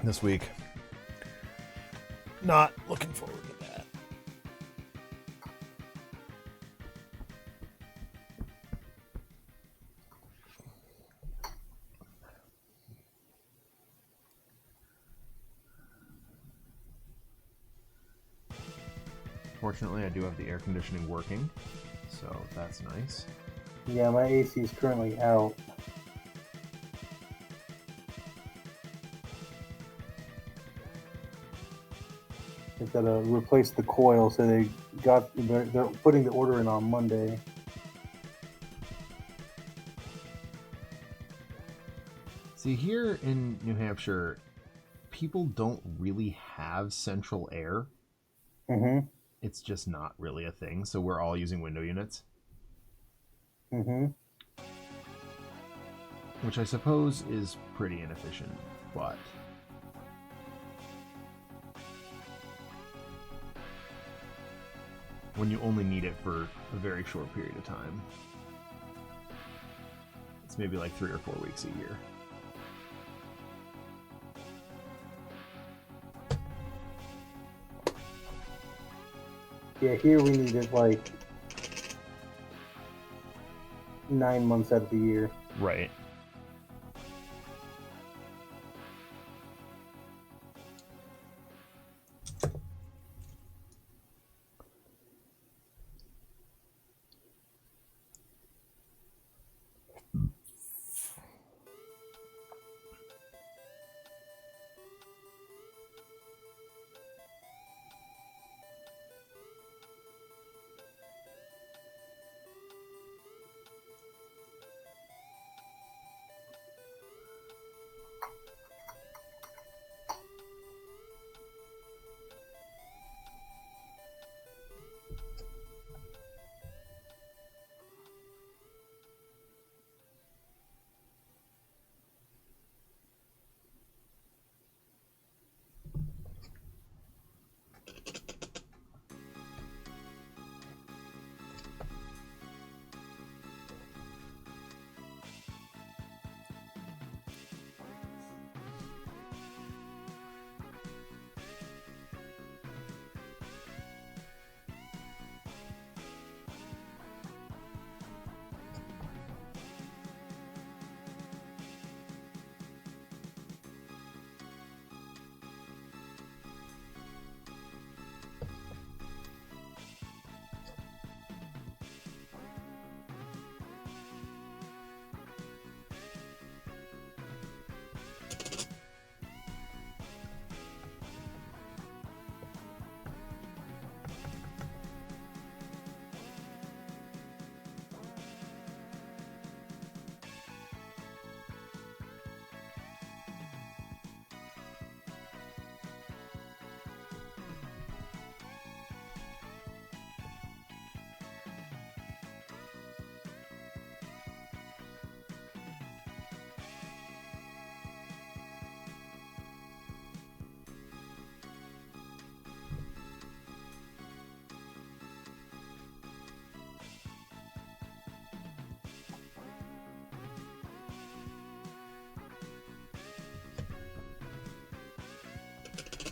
this week. Not looking forward to that. Fortunately, I do have the air conditioning working, so that's nice. Yeah, my AC is currently out. They've got to replace the coil, so they're putting the order in on Monday. See, here in New Hampshire, people don't really have central air. Mm-hmm. It's just not really a thing, so we're all using window units. Mm-hmm. Which I suppose is pretty inefficient, but when you only need it for a very short period of time, it's maybe like 3 or 4 weeks a year. Yeah, here we need it like 9 months out of the year. Right.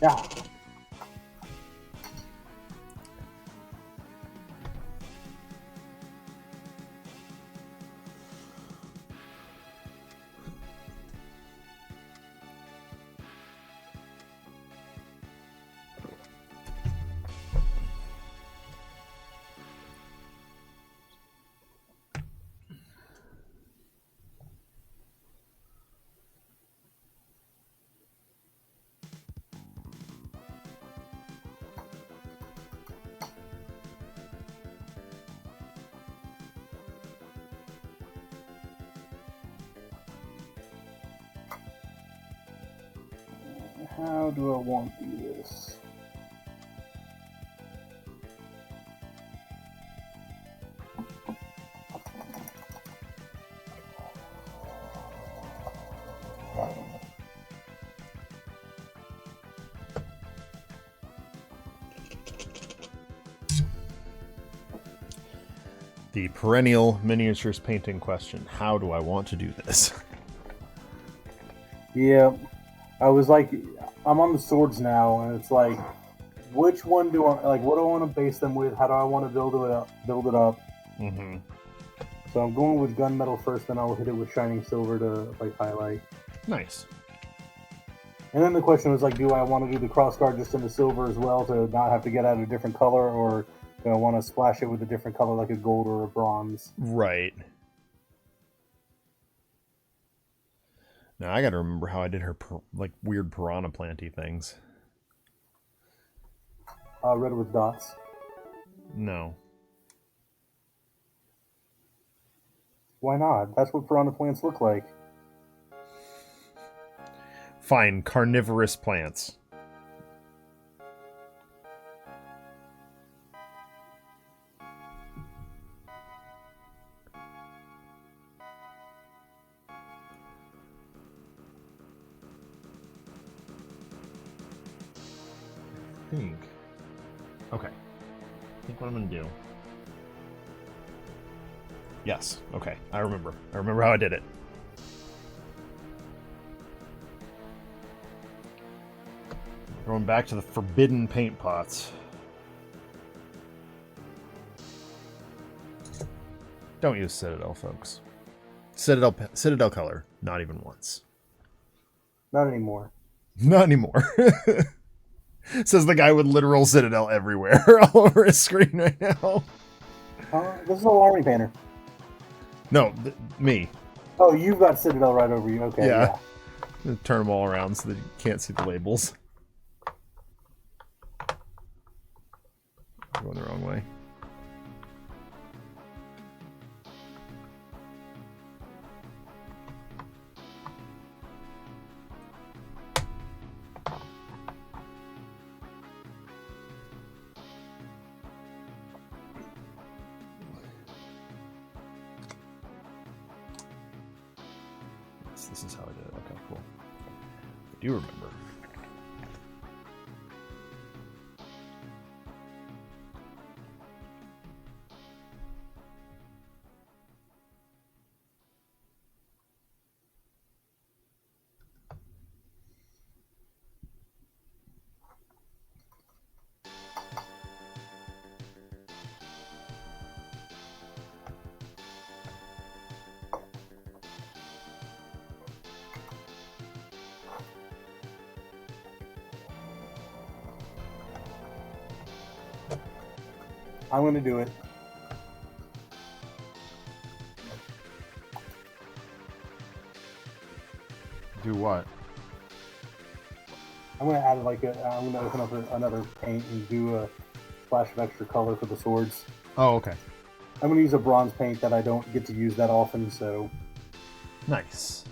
Yeah. How do I want to do this? The perennial miniatures painting question. How do I want to do this? Yeah, I was like, I'm on the swords now, and it's like, which one do I like? What do I want to base them with? How do I want to build it up? Mm-hmm. So I'm going with gunmetal first, then I'll hit it with shining silver to like highlight. Nice. And then the question was like, do I want to do the crossguard just in the silver as well to not have to get out a different color, or do I want to splash it with a different color like a gold or a bronze? Right. Now I got to remember how I did her like weird piranha planty things. Red with dots. No. Why not? That's what piranha plants look like. Fine, carnivorous plants. Okay. I think what I'm gonna do. Yes. Okay. I remember how I did it. Going back to the forbidden paint pots. Don't use Citadel, folks. Citadel color. Not even once. Not anymore. Not anymore. Says the guy with literal Citadel everywhere all over his screen right now. This is a army painter. No, me. Oh, you've got Citadel right over you. Okay, yeah. Turn them all around so that you can't see the labels. Going the wrong way. This is how I did it. Okay, cool. I do remember. I'm going to do it. Do what? I'm going to add I'm going to open up another paint and do a splash of extra color for the swords. Oh, okay. I'm going to use a bronze paint that I don't get to use that often, so... Nice.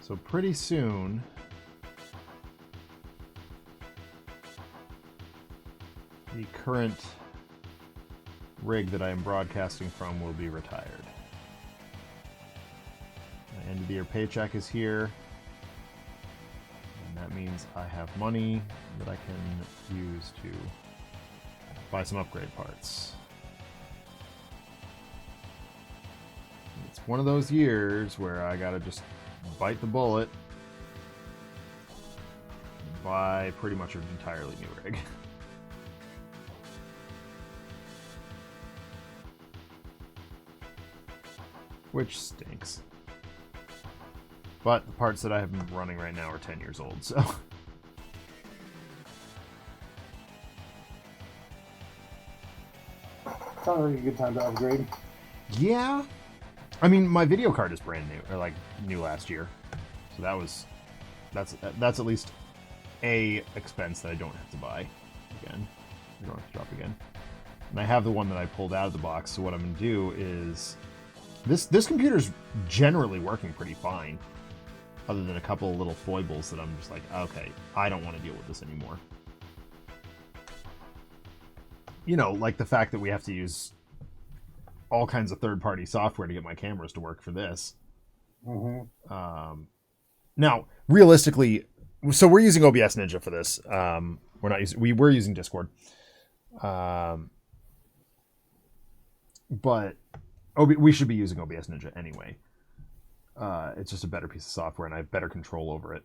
So pretty soon, the current rig that I am broadcasting from will be retired. My end of the year paycheck is here, and that means I have money that I can use to buy some upgrade parts. It's one of those years where I gotta just bite the bullet and buy pretty much an entirely new rig. Which stinks. But the parts that I have been running right now are 10 years old, so... Sounds like a good time to upgrade. Yeah. I mean, my video card is brand new, or like new last year. So that's at least a expense that I don't have to buy again. I don't have to drop again. And I have the one that I pulled out of the box, so what I'm going to do is... This computer's generally working pretty fine, other than a couple of little foibles that I'm just like, okay, I don't want to deal with this anymore. You know, like the fact that we have to use all kinds of third-party software to get my cameras to work for this. Mm-hmm. Now, realistically, so we're using OBS Ninja for this. We're using Discord. But we should be using OBS Ninja anyway. It's just a better piece of software, and I have better control over it.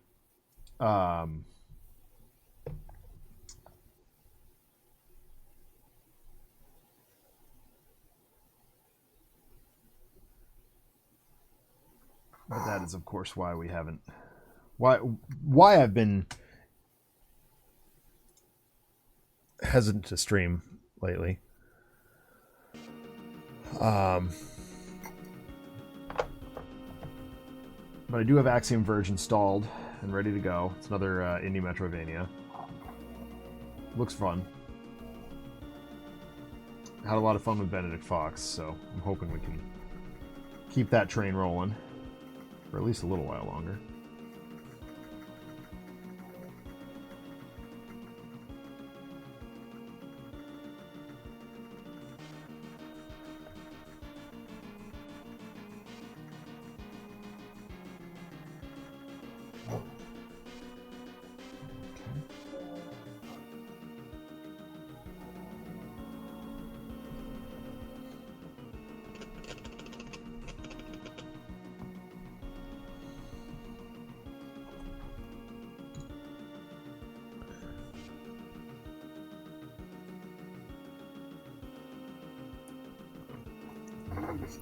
But that is, of course, why we haven't... Why I've been hesitant to stream lately. But I do have Axiom Verge installed and ready to go. It's another indie Metrovania. Looks fun. Had a lot of fun with Benedict Fox, so I'm hoping we can keep that train rolling for at least a little while longer.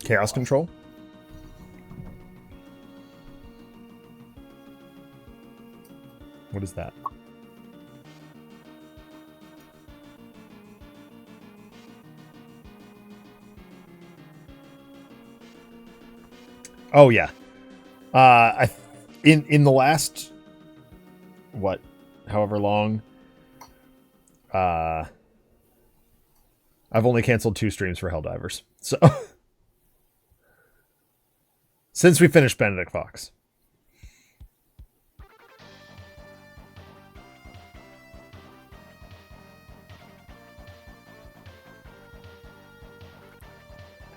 Chaos Control? What is that? Oh yeah. In the last however long, I've only canceled 2 streams for Helldivers. So since we finished Benedict Fox.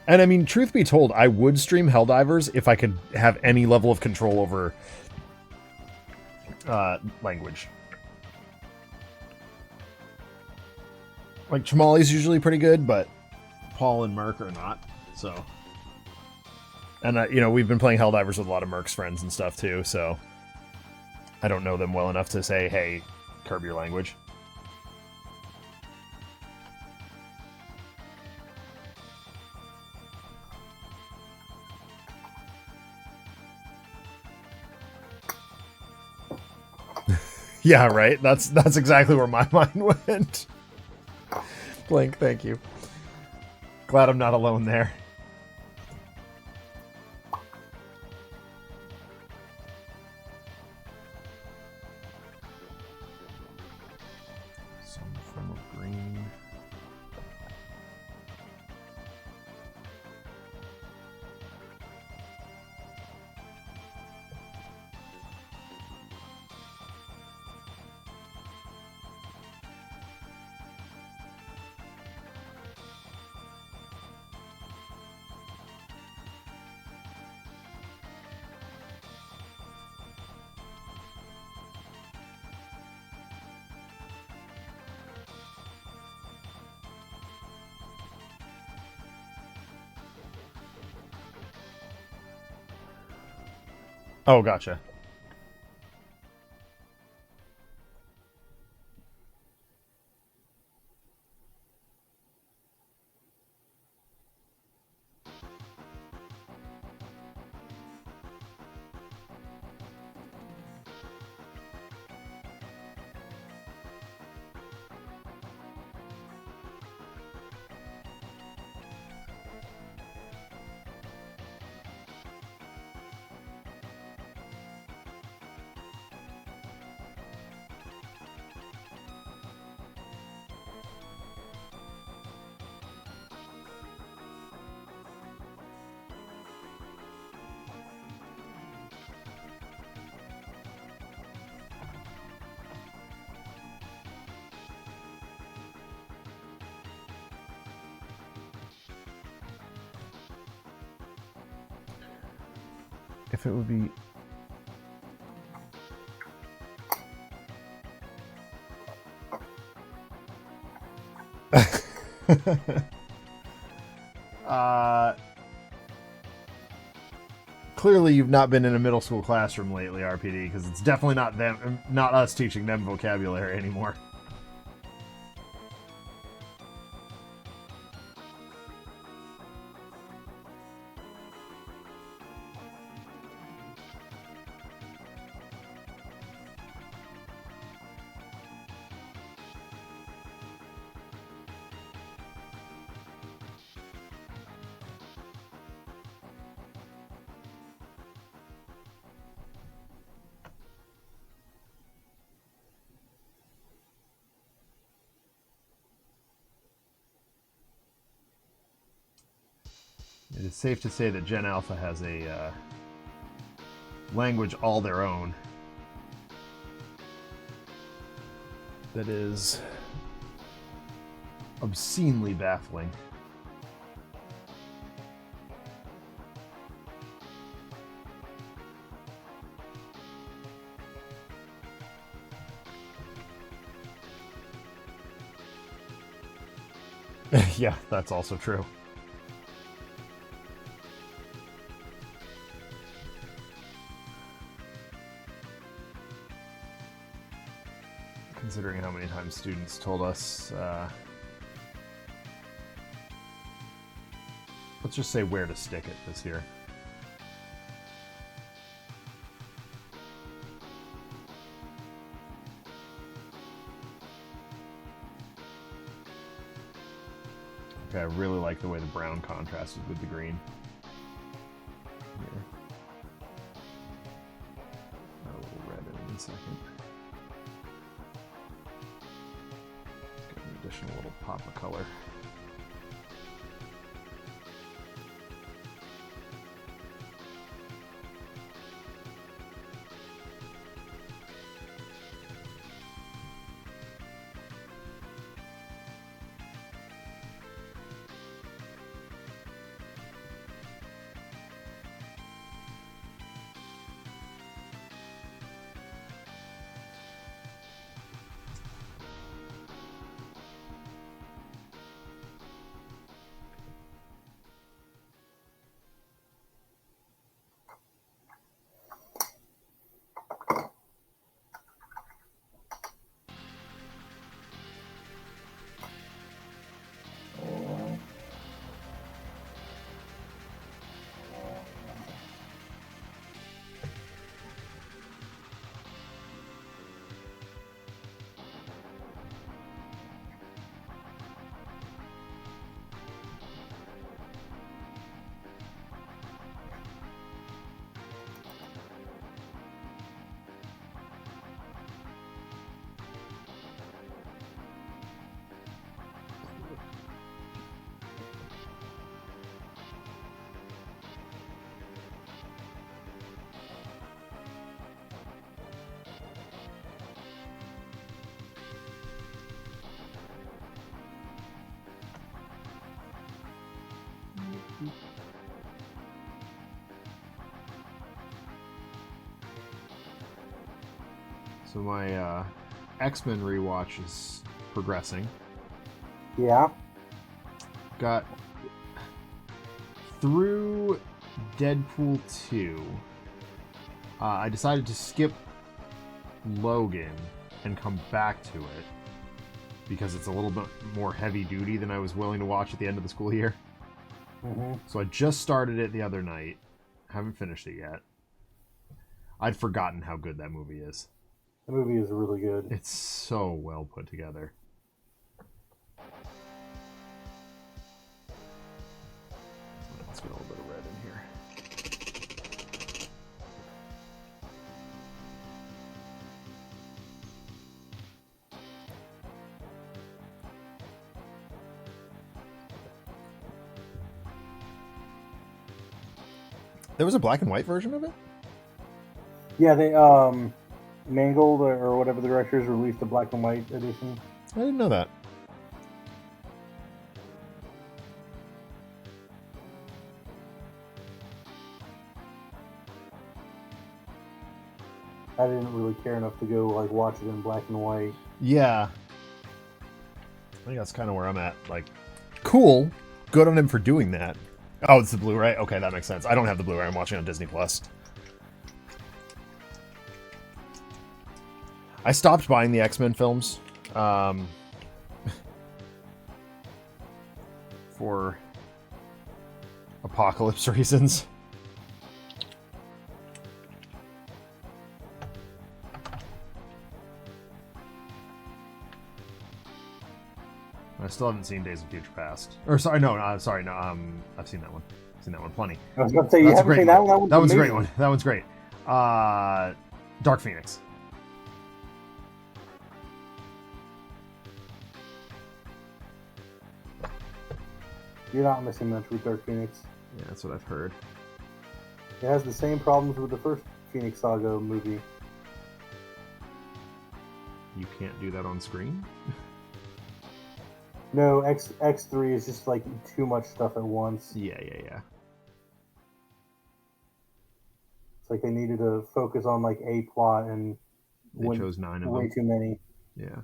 And I mean, truth be told, I would stream Helldivers if I could have any level of control over language. Like, Chamali's usually pretty good, but Paul and Merc are not, so... And, you know, we've been playing Helldivers with a lot of Merc's friends and stuff, too, so... I don't know them well enough to say, hey, curb your language. Yeah, right? That's exactly where my mind went. Blink, thank you. Glad I'm not alone there. Some form of green. Oh, gotcha. If it would be... Clearly you've not been in a middle school classroom lately, RPD, because it's definitely not us teaching them vocabulary anymore. It is safe to say that Gen Alpha has a language all their own that is obscenely baffling. Yeah, that's also true. Considering how many times students told us, let's just say where to stick it this year. Okay, I really like the way the brown contrasted with the green. Here. A little red in a second. Additional little pop of color. So my X-Men rewatch is progressing. Yeah. Got through Deadpool 2. I decided to skip Logan and come back to it because it's a little bit more heavy duty than I was willing to watch at the end of the school year. Mm-hmm. So I just started it the other night. Haven't finished it yet. I'd forgotten how good that movie is. The movie is really good. It's so well put together. Let's get a little bit of red in here. There was a black and white version of it? Yeah, they Mangold or whatever the directors released a black and white edition. I didn't know that. I didn't really care enough to go like watch it in black and white. Yeah. I think that's kind of where I'm at. Like, cool. Good on him for doing that. Oh, it's the Blu-ray? Okay, that makes sense. I don't have the Blu-ray. I'm watching on Disney+. I stopped buying the X-Men films. For apocalypse reasons. I still haven't seen Days of Future Past. Or sorry, no, I've seen that one. I've seen that one plenty. I was about to say, you haven't seen that one? That one's a great one. That one's great. Dark Phoenix. You're not missing much with Dark Phoenix. Yeah, that's what I've heard. It has the same problems with the first Phoenix Saga movie. You can't do that on screen? No, X3 is just like too much stuff at once. Yeah. It's like they needed to focus on like a plot and they chose 9 of them. Way too many. Yeah.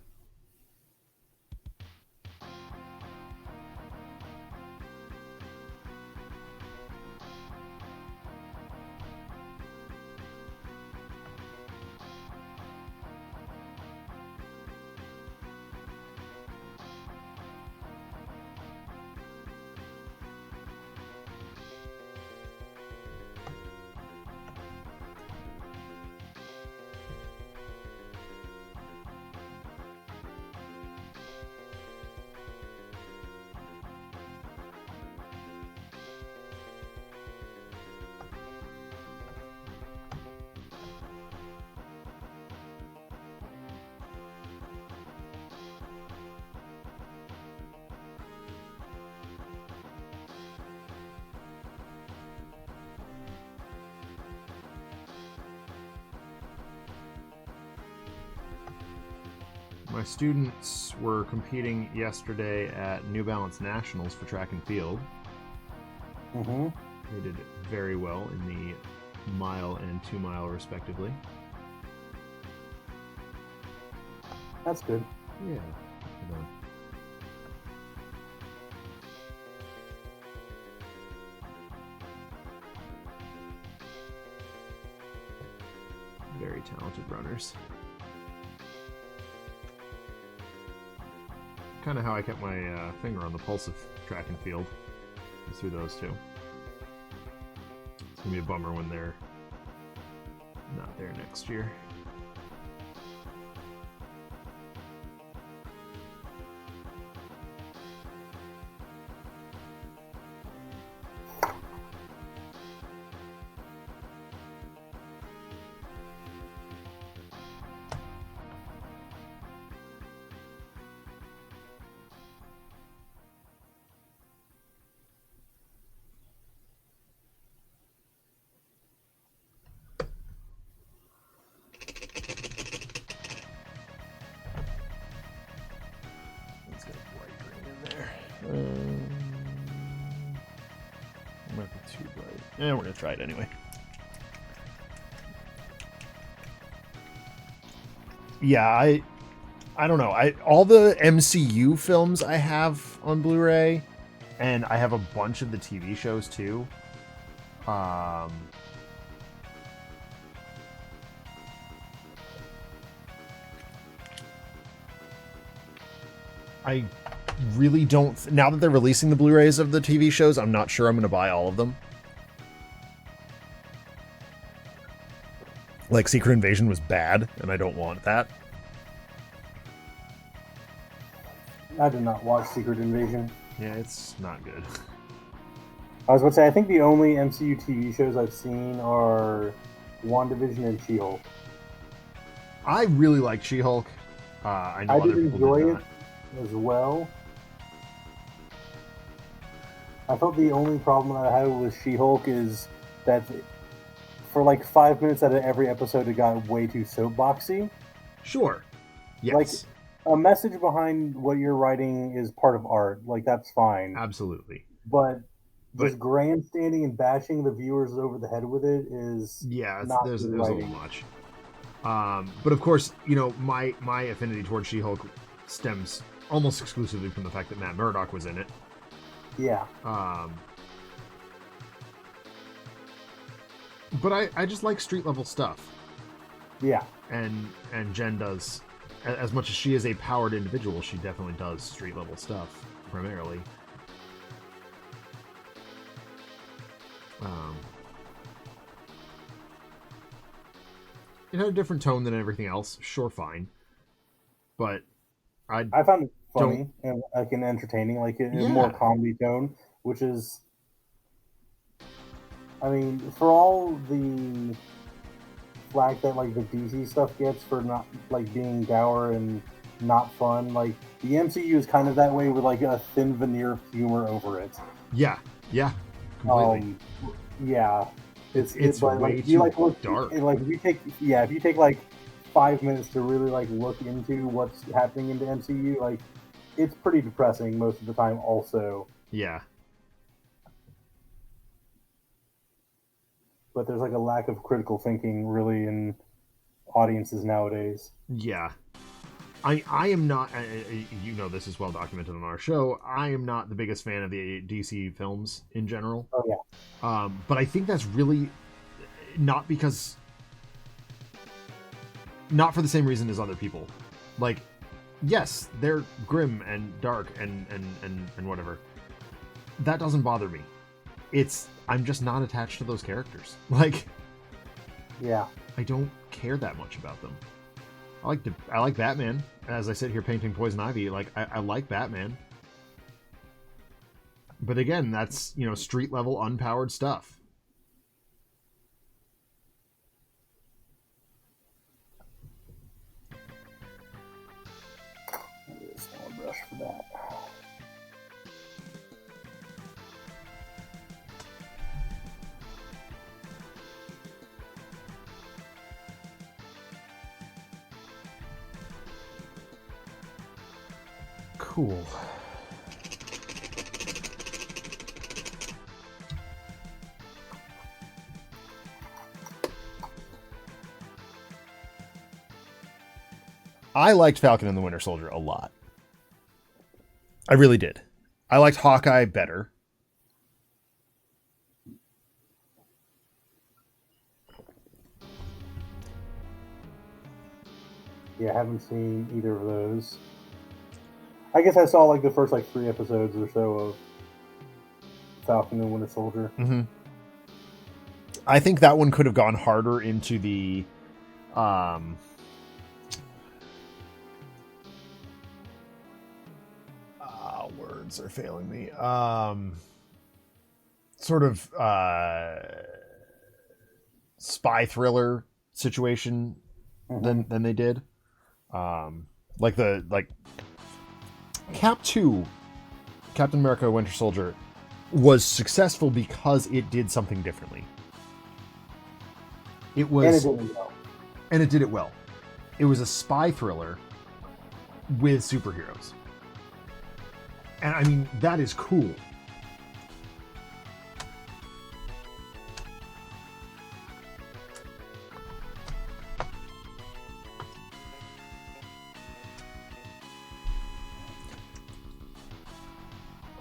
My students were competing yesterday at New Balance Nationals for track and field. Mm-hmm. They did very well in the mile and 2 mile respectively. That's good. Yeah. Very talented runners. Kind of how I kept my finger on the pulse of track and field through those two. It's gonna be a bummer when they're not there next year. Might be too bright. Yeah, we're gonna try it anyway. Yeah, I don't know. All the MCU films I have on Blu-ray, and I have a bunch of the TV shows too. I really don't... Now that they're releasing the Blu-rays of the TV shows, I'm not sure I'm going to buy all of them. Like, Secret Invasion was bad, and I don't want that. I did not watch Secret Invasion. Yeah, it's not good. I was about to say, I think the only MCU TV shows I've seen are WandaVision and She-Hulk. I really like She-Hulk. I know I other did people enjoy did it not. as well. I felt the only problem that I had with She-Hulk is that for like 5 minutes out of every episode, it got way too soapboxy. Sure. Yes. Like, a message behind what you're writing is part of art. Like, that's fine. Absolutely. But just grandstanding and bashing the viewers over the head with it is there's a little much. But of course, you know, my affinity towards She-Hulk stems almost exclusively from the fact that Matt Murdock was in it. Yeah. But I just like street level stuff. Yeah. And Jen does, as much as she is a powered individual, she definitely does street level stuff primarily. It had a different tone than everything else. Sure, fine. But I found it funny and like an entertaining, like a more comedy tone, which is, I mean, for all the flack that like the DC stuff gets for not like being dour and not fun, like the MCU is kind of that way with like a thin veneer of humor over it. Yeah, completely. Yeah, it's way like, too like look dark. Like if you take like 5 minutes to really like look into what's happening in the MCU, like it's pretty depressing most of the time. Also, yeah. But there's like a lack of critical thinking really in audiences nowadays. Yeah. I am not, you know, this is well documented on our show. I am not the biggest fan of the DC films in general. Oh yeah. But I think that's really not for the same reason as other people. Like, yes, they're grim and dark and whatever. That doesn't bother me. I'm just not attached to those characters. Like, yeah, I don't care that much about them. I like Batman. As I sit here painting Poison Ivy, like I like Batman. But again, that's, you know, street level unpowered stuff. I'll get a smaller brush for that. Cool. I liked Falcon and the Winter Soldier a lot. I really did. I liked Hawkeye better. Yeah, I haven't seen either of those. I guess I saw like the first like 3 episodes or so of Falcon and Winter Soldier. Mm-hmm. I think that one could have gone harder into the words are failing me. Sort of spy thriller situation than they did. Like Cap 2, Captain America Winter Soldier, was successful because it did something differently. It was, and it did it well. It was a spy thriller with superheroes. And I mean, that is cool.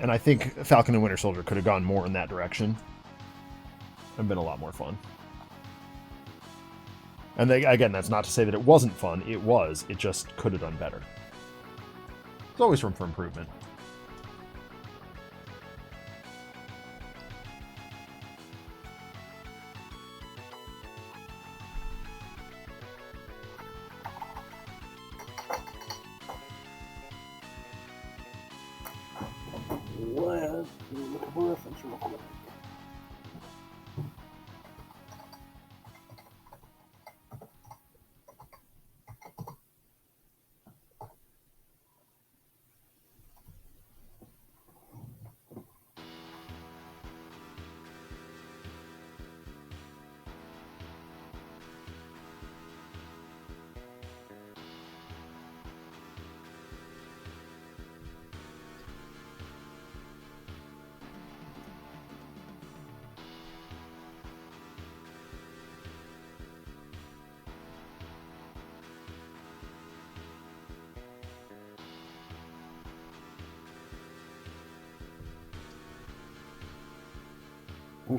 And I think Falcon and Winter Soldier could have gone more in that direction and been a lot more fun. And again, that's not to say that it wasn't fun. It was. It just could have done better. There's always room for improvement. Let's look at the reference real quick.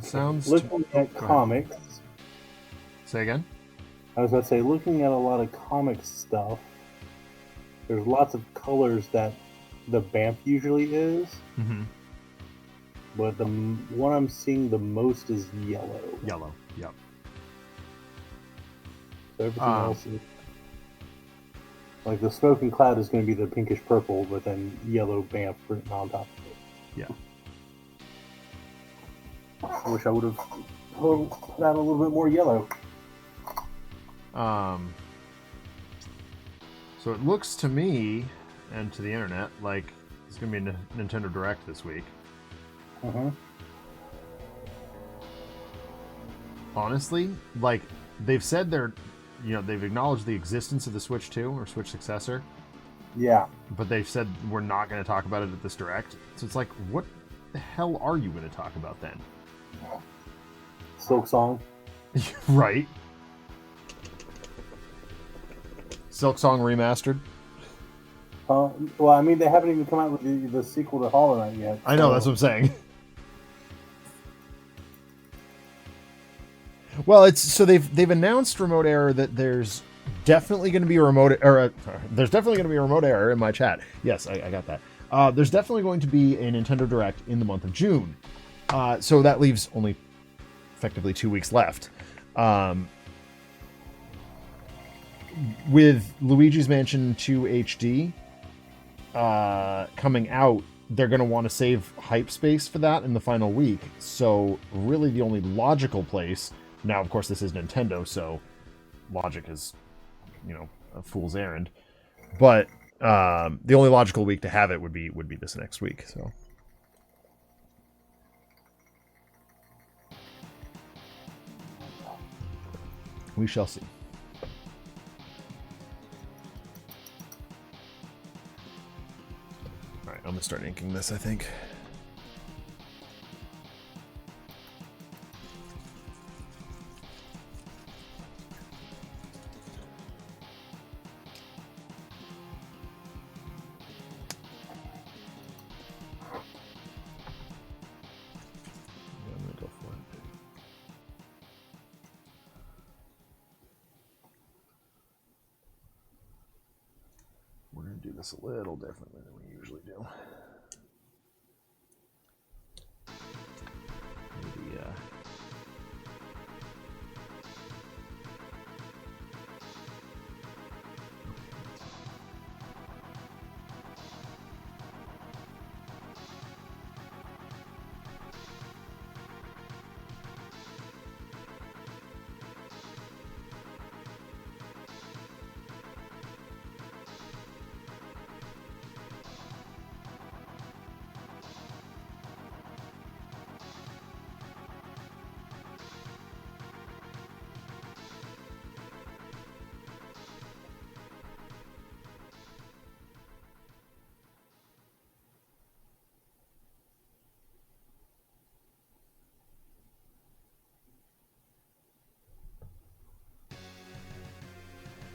Sounds looking at comics. Say again? I was about to say, looking at a lot of comic stuff, there's lots of colors that the BAMF usually is. Mm-hmm. But the one I'm seeing the most is yellow. Yellow, yep. So everything else is... Like the smoking cloud is going to be the pinkish purple, but then yellow BAMF written on top of it. Yeah. I wish I would have put out a little bit more yellow. So it looks to me and to the internet like it's going to be a Nintendo Direct this week. Honestly, like they've said they've acknowledged the existence of the Switch 2 or Switch successor. Yeah. But they've said we're not going to talk about it at this Direct. So it's like, what the hell are you going to talk about then? Silk Song. Right. Silk Song remastered. Well, I mean, they haven't even come out with the sequel to Hollow Knight yet. I know, that's what I'm saying. Well, they've announced remote error that there's definitely going to be a remote error. There's definitely going to be a remote error in my chat. Yes, I got that. There's definitely going to be a Nintendo Direct in the month of June. So that leaves only effectively 2 weeks left. With Luigi's Mansion 2 HD coming out, they're going to want to save hype space for that in the final week. So really the only logical place... Now, of course, this is Nintendo, so logic is, a fool's errand. But the only logical week to have it would be this next week. So we shall see. All right, I'm gonna start inking this, I think. Do this a little differently than we usually do. Maybe,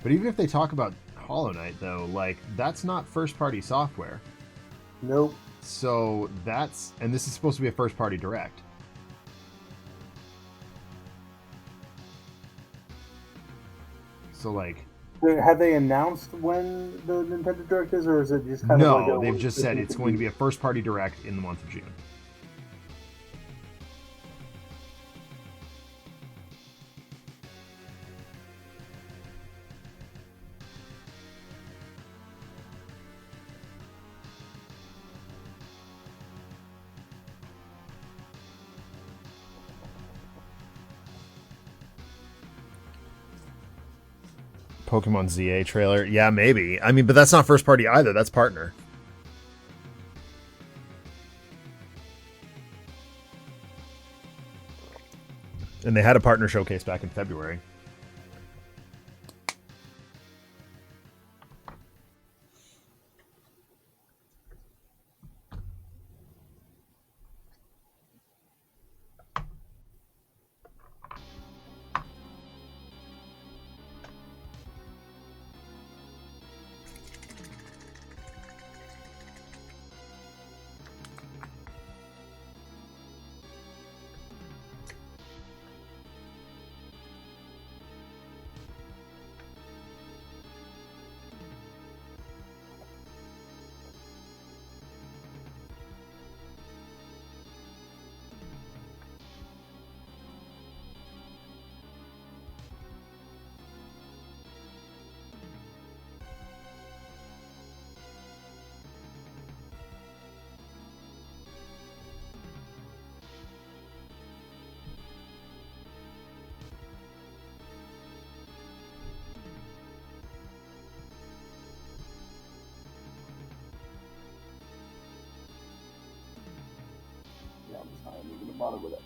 But even if they talk about Hollow Knight, though, like, that's not first-party software. Nope. So that's... And this is supposed to be a first-party direct. So, like... Have they announced when the Nintendo Direct is, or is it just kind of like No, they've just said it's going to be a first-party Direct in the month of June. Pokemon ZA trailer. Yeah, maybe. I mean, but that's not first party either. That's partner. And they had a partner showcase back in February. With it.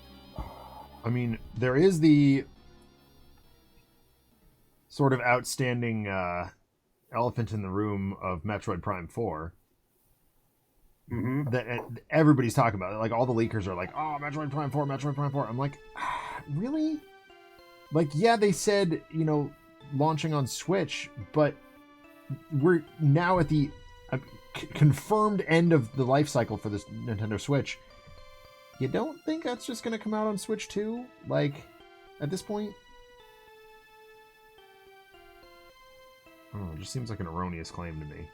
I mean, there is the sort of outstanding elephant in the room of Metroid Prime 4. Mm-hmm. That everybody's talking about it. Like, all the leakers are like, oh, Metroid Prime 4, Metroid Prime 4. I'm like, really? Like, yeah, they said, launching on Switch, but we're now at the confirmed end of the life cycle for this Nintendo Switch. You don't think that's just going to come out on Switch too? Like, at this point? I don't know, it just seems like an erroneous claim to me.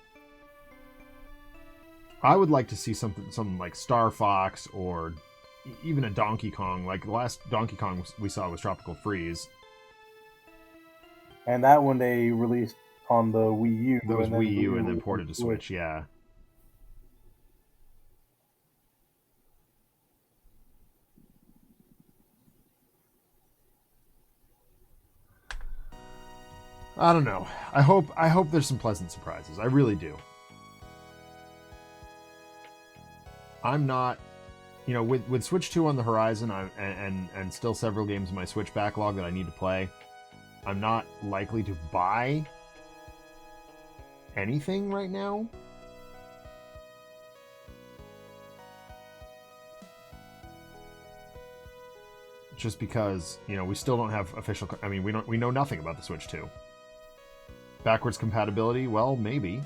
I would like to see something like Star Fox or even a Donkey Kong. Like, the last Donkey Kong we saw was Tropical Freeze. And that one they released on the Wii U. That was Wii U and then ported to Switch, yeah. I don't know. I hope there's some pleasant surprises. I really do. I'm not, with Switch 2 on the horizon, and still several games in my Switch backlog that I need to play, I'm not likely to buy anything right now. Just because, we still don't have official. I mean, we know nothing about the Switch 2. Backwards compatibility? Well, maybe.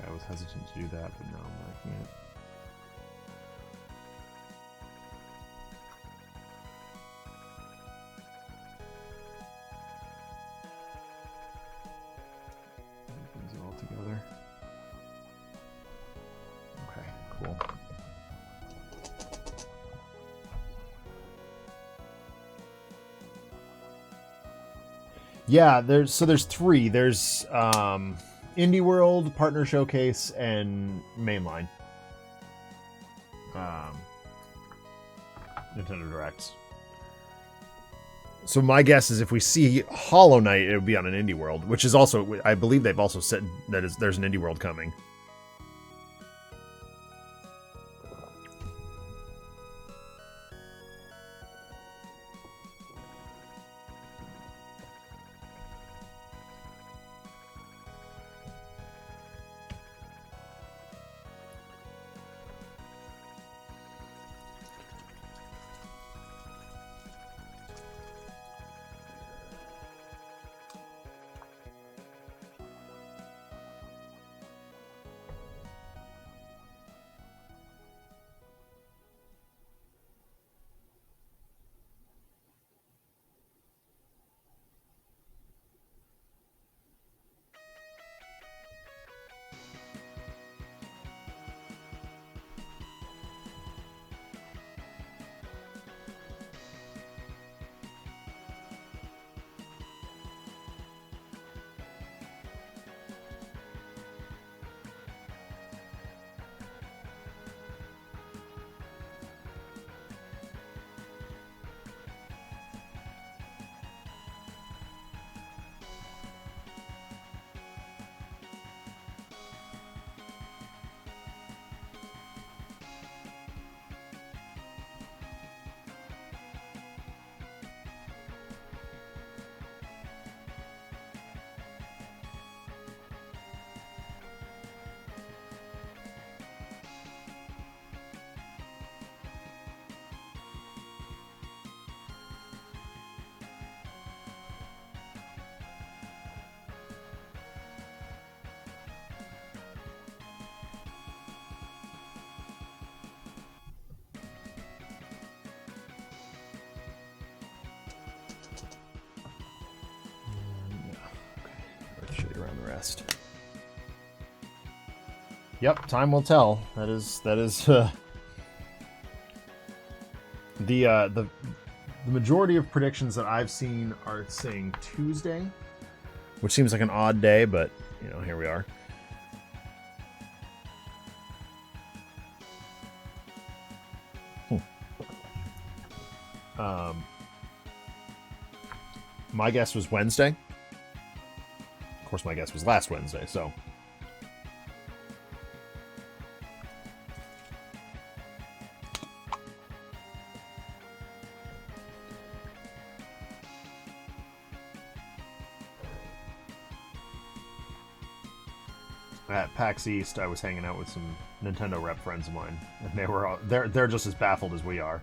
I was hesitant to do that, but now I'm liking it. Brings it all together. Okay, cool. Yeah, there's three. There's Indie World, Partner Showcase, and Mainline. Nintendo Directs. So my guess is if we see Hollow Knight, it'll be on an Indie World, which is also, I believe they've also said that there's an Indie World coming. get around the rest. Yep, time will tell. That is the majority of predictions that I've seen are saying Tuesday, which seems like an odd day, but you know, here we are. My guess was Wednesday. Of course, my guess was last Wednesday, so. At PAX East, I was hanging out with some Nintendo rep friends of mine, and they were all, they're just as baffled as we are.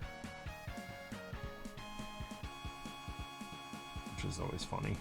Which is always funny.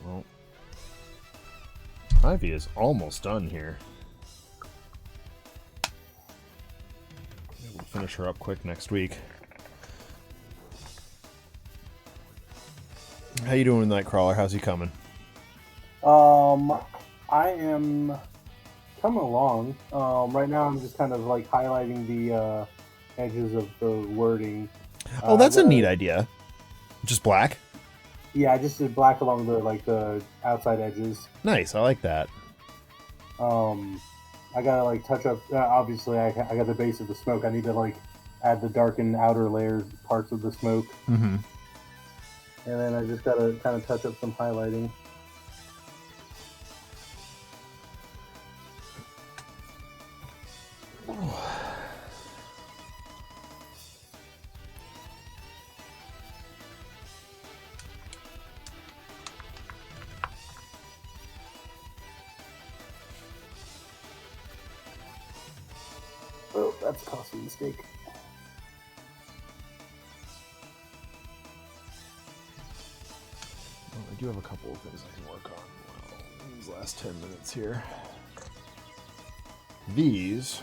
Well, Ivy is almost done here. We'll finish her up quick next week. How you doing with Nightcrawler? How's he coming? I am coming along. Right now I'm just kind of like highlighting the edges of the wording. Oh, that's a neat idea. Just black? Yeah, I just did black along the outside edges. Nice, I like that. I gotta like touch up. Obviously, I got the base of the smoke. I need to like add the darkened outer layers, parts of the smoke. Mm-hmm. And then I just gotta kind of touch up some highlighting. Oh, that's a costly mistake. Well, I do have a couple of things I can work on in these last 10 minutes here. These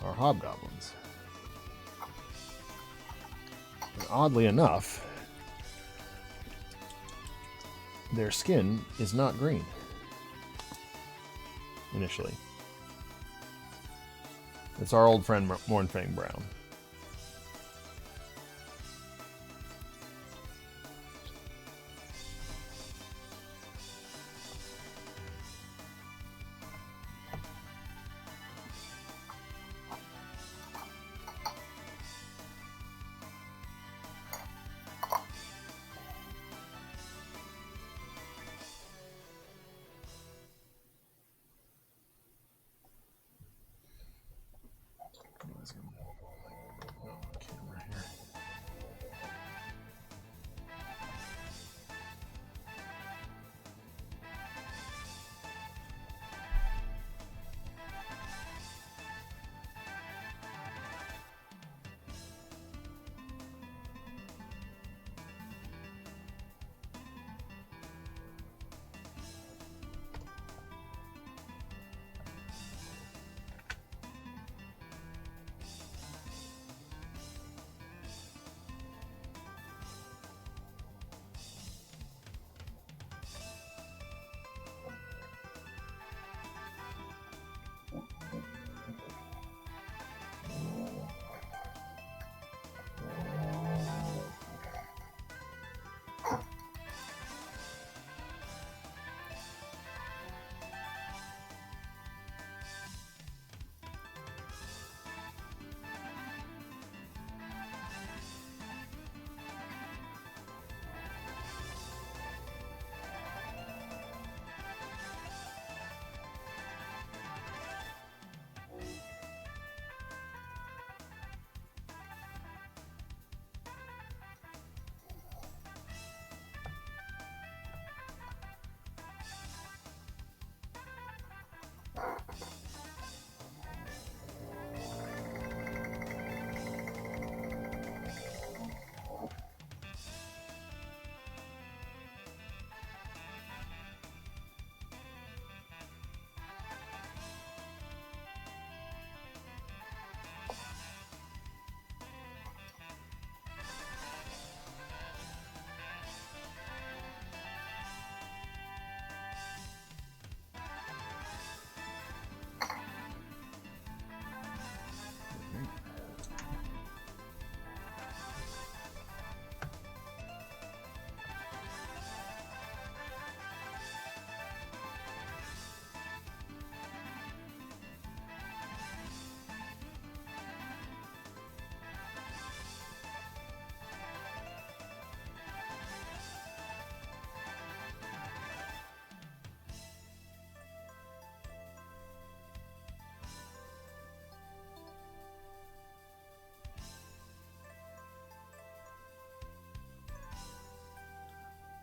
are hobgoblins. And oddly enough, their skin is not green. Initially. It's our old friend Mornfang Brown.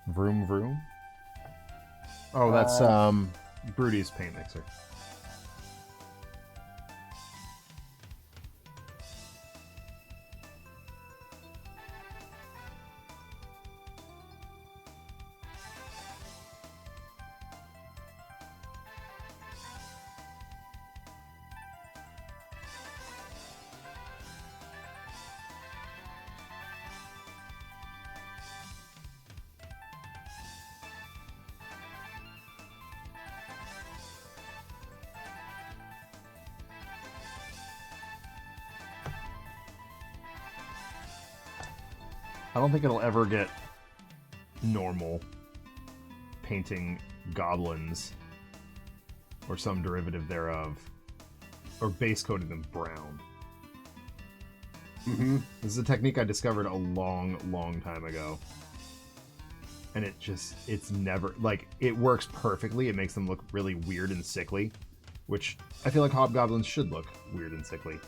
Vroom Vroom? Oh, that's Brody's paint mixer. I don't think it'll ever get normal painting goblins or some derivative thereof, or base coating them brown. Mm-hmm. This is a technique I discovered a long time ago. And it's never, like, it works perfectly. It makes them look really weird and sickly, which I feel like hobgoblins should look weird and sickly.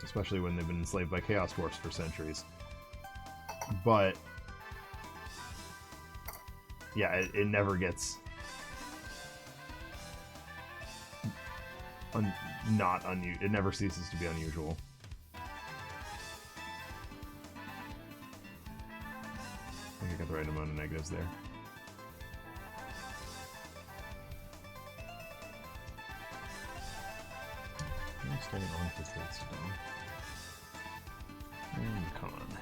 Especially when they've been enslaved by Chaos Dwarfs for centuries. But yeah, it never gets not unusual. It never ceases to be unusual. I think I got the right amount of negatives there. I'm staying on with this stone. Come on.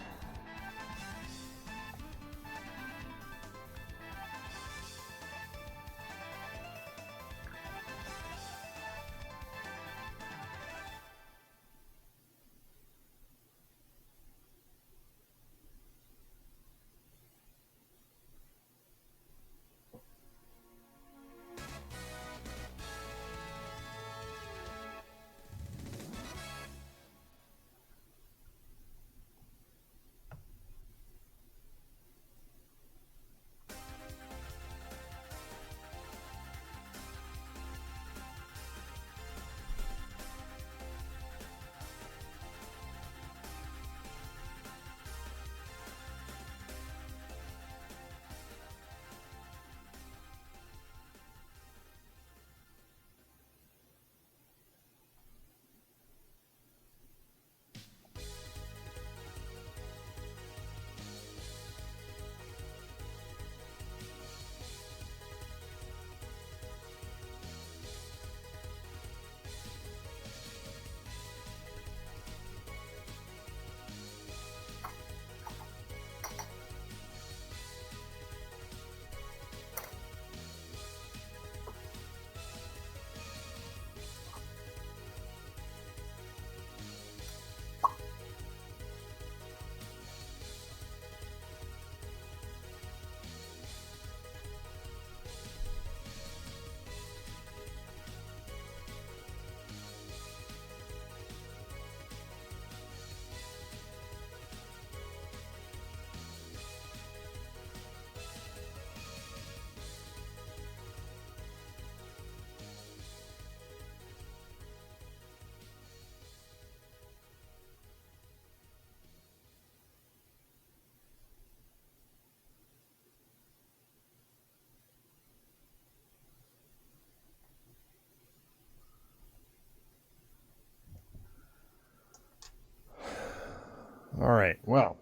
All right, well.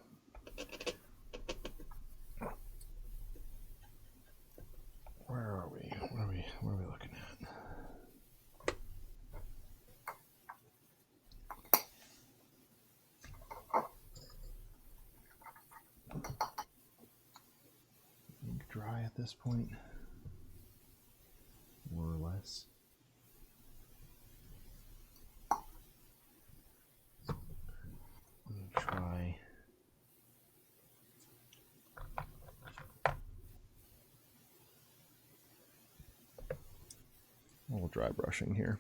Where are we? What are we looking at? Ink dry at this point, more or less. Let me try. A little dry brushing here.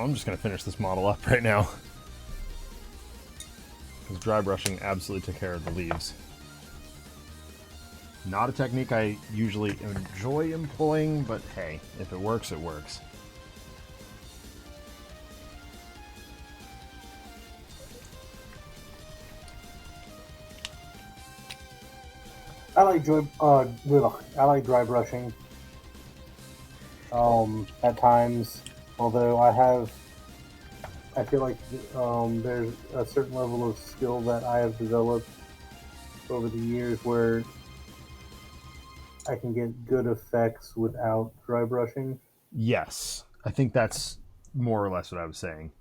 I'm just going to finish this model up right now. Because dry brushing absolutely took care of the leaves. Not a technique I usually enjoy employing, but hey, if it works, it works. I like dry brushing. At times, although I feel like there's a certain level of skill that I have developed over the years where I can get good effects without dry brushing. Yes, I think that's more or less what I was saying.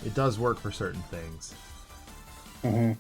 It does work for certain things. Mm-hmm.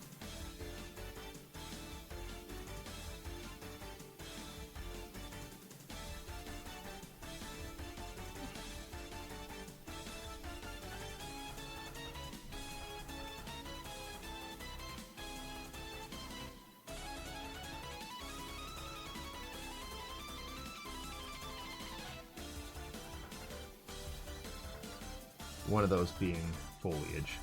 One of those being foliage.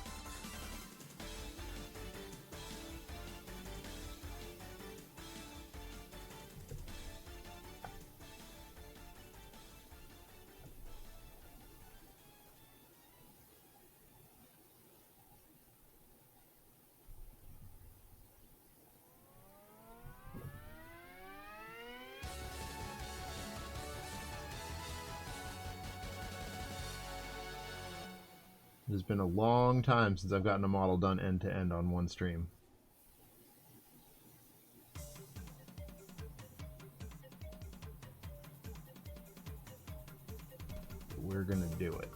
It has been a long time since I've gotten a model done end to end on one stream. We're gonna do it.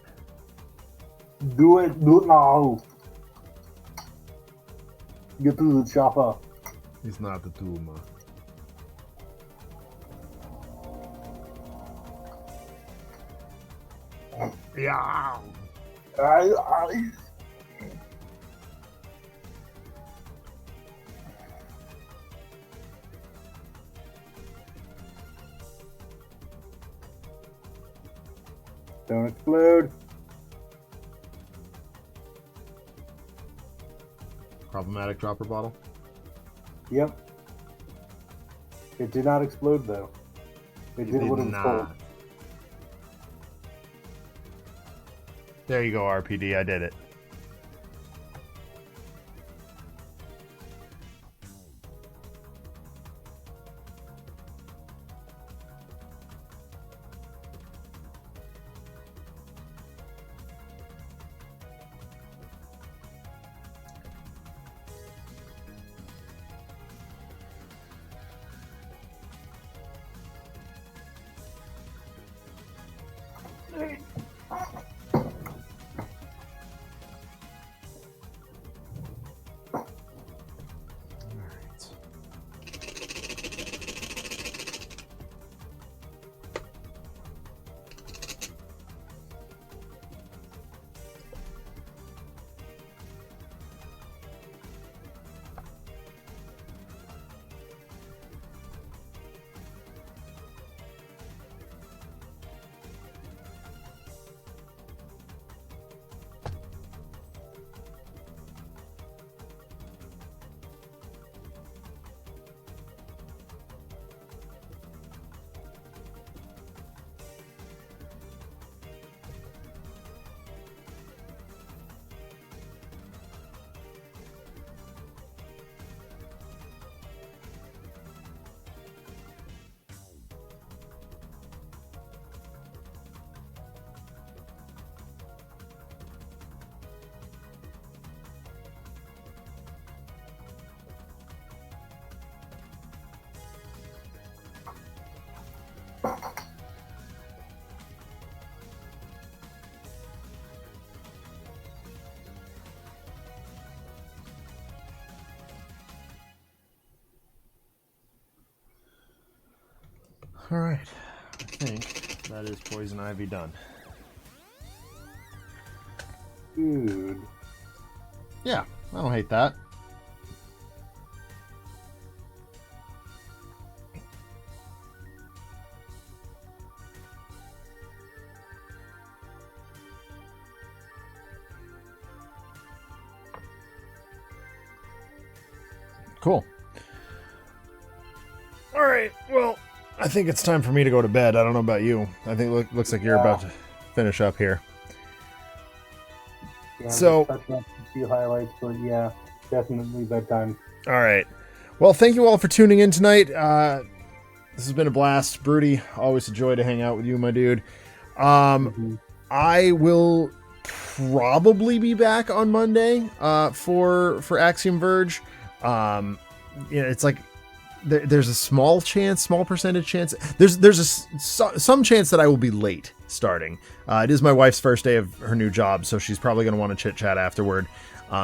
Do it now. Get to the chopper. It's not the Tuma. Yeah. Don't explode. Problematic dropper bottle. Yep. It did not explode though. It did what it was told. There you go, RPD. I did it. All right. I think that is Poison Ivy done. Dude. Yeah, I don't hate that. Cool. All right. Well, I think it's time for me to go to bed. I don't know about you. I think it looks like you're about to finish up here. Yeah, so, just touching up a few highlights, but yeah, definitely bedtime. All right. Well, thank you all for tuning in tonight. This has been a blast. Broody, always a joy to hang out with you, my dude. I will probably be back on Monday for Axiom Verge. It's like there's a small percentage chance. There's some chance that I will be late starting. It is my wife's first day of her new job, so she's probably going to want to chit chat afterward.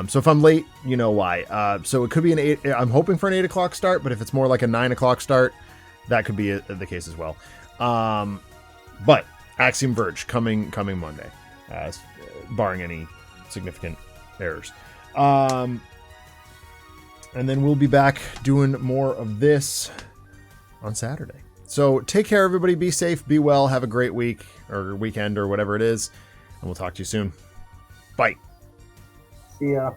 So if I'm late, you know why. So it could be I'm hoping for an 8 o'clock start, but if it's more like a 9 o'clock start, that could be the case as well. But Axiom Verge coming Monday, barring any significant errors. And then we'll be back doing more of this on Saturday. So take care, everybody. Be safe, be well, have a great week or weekend or whatever it is. And we'll talk to you soon. Bye. See ya.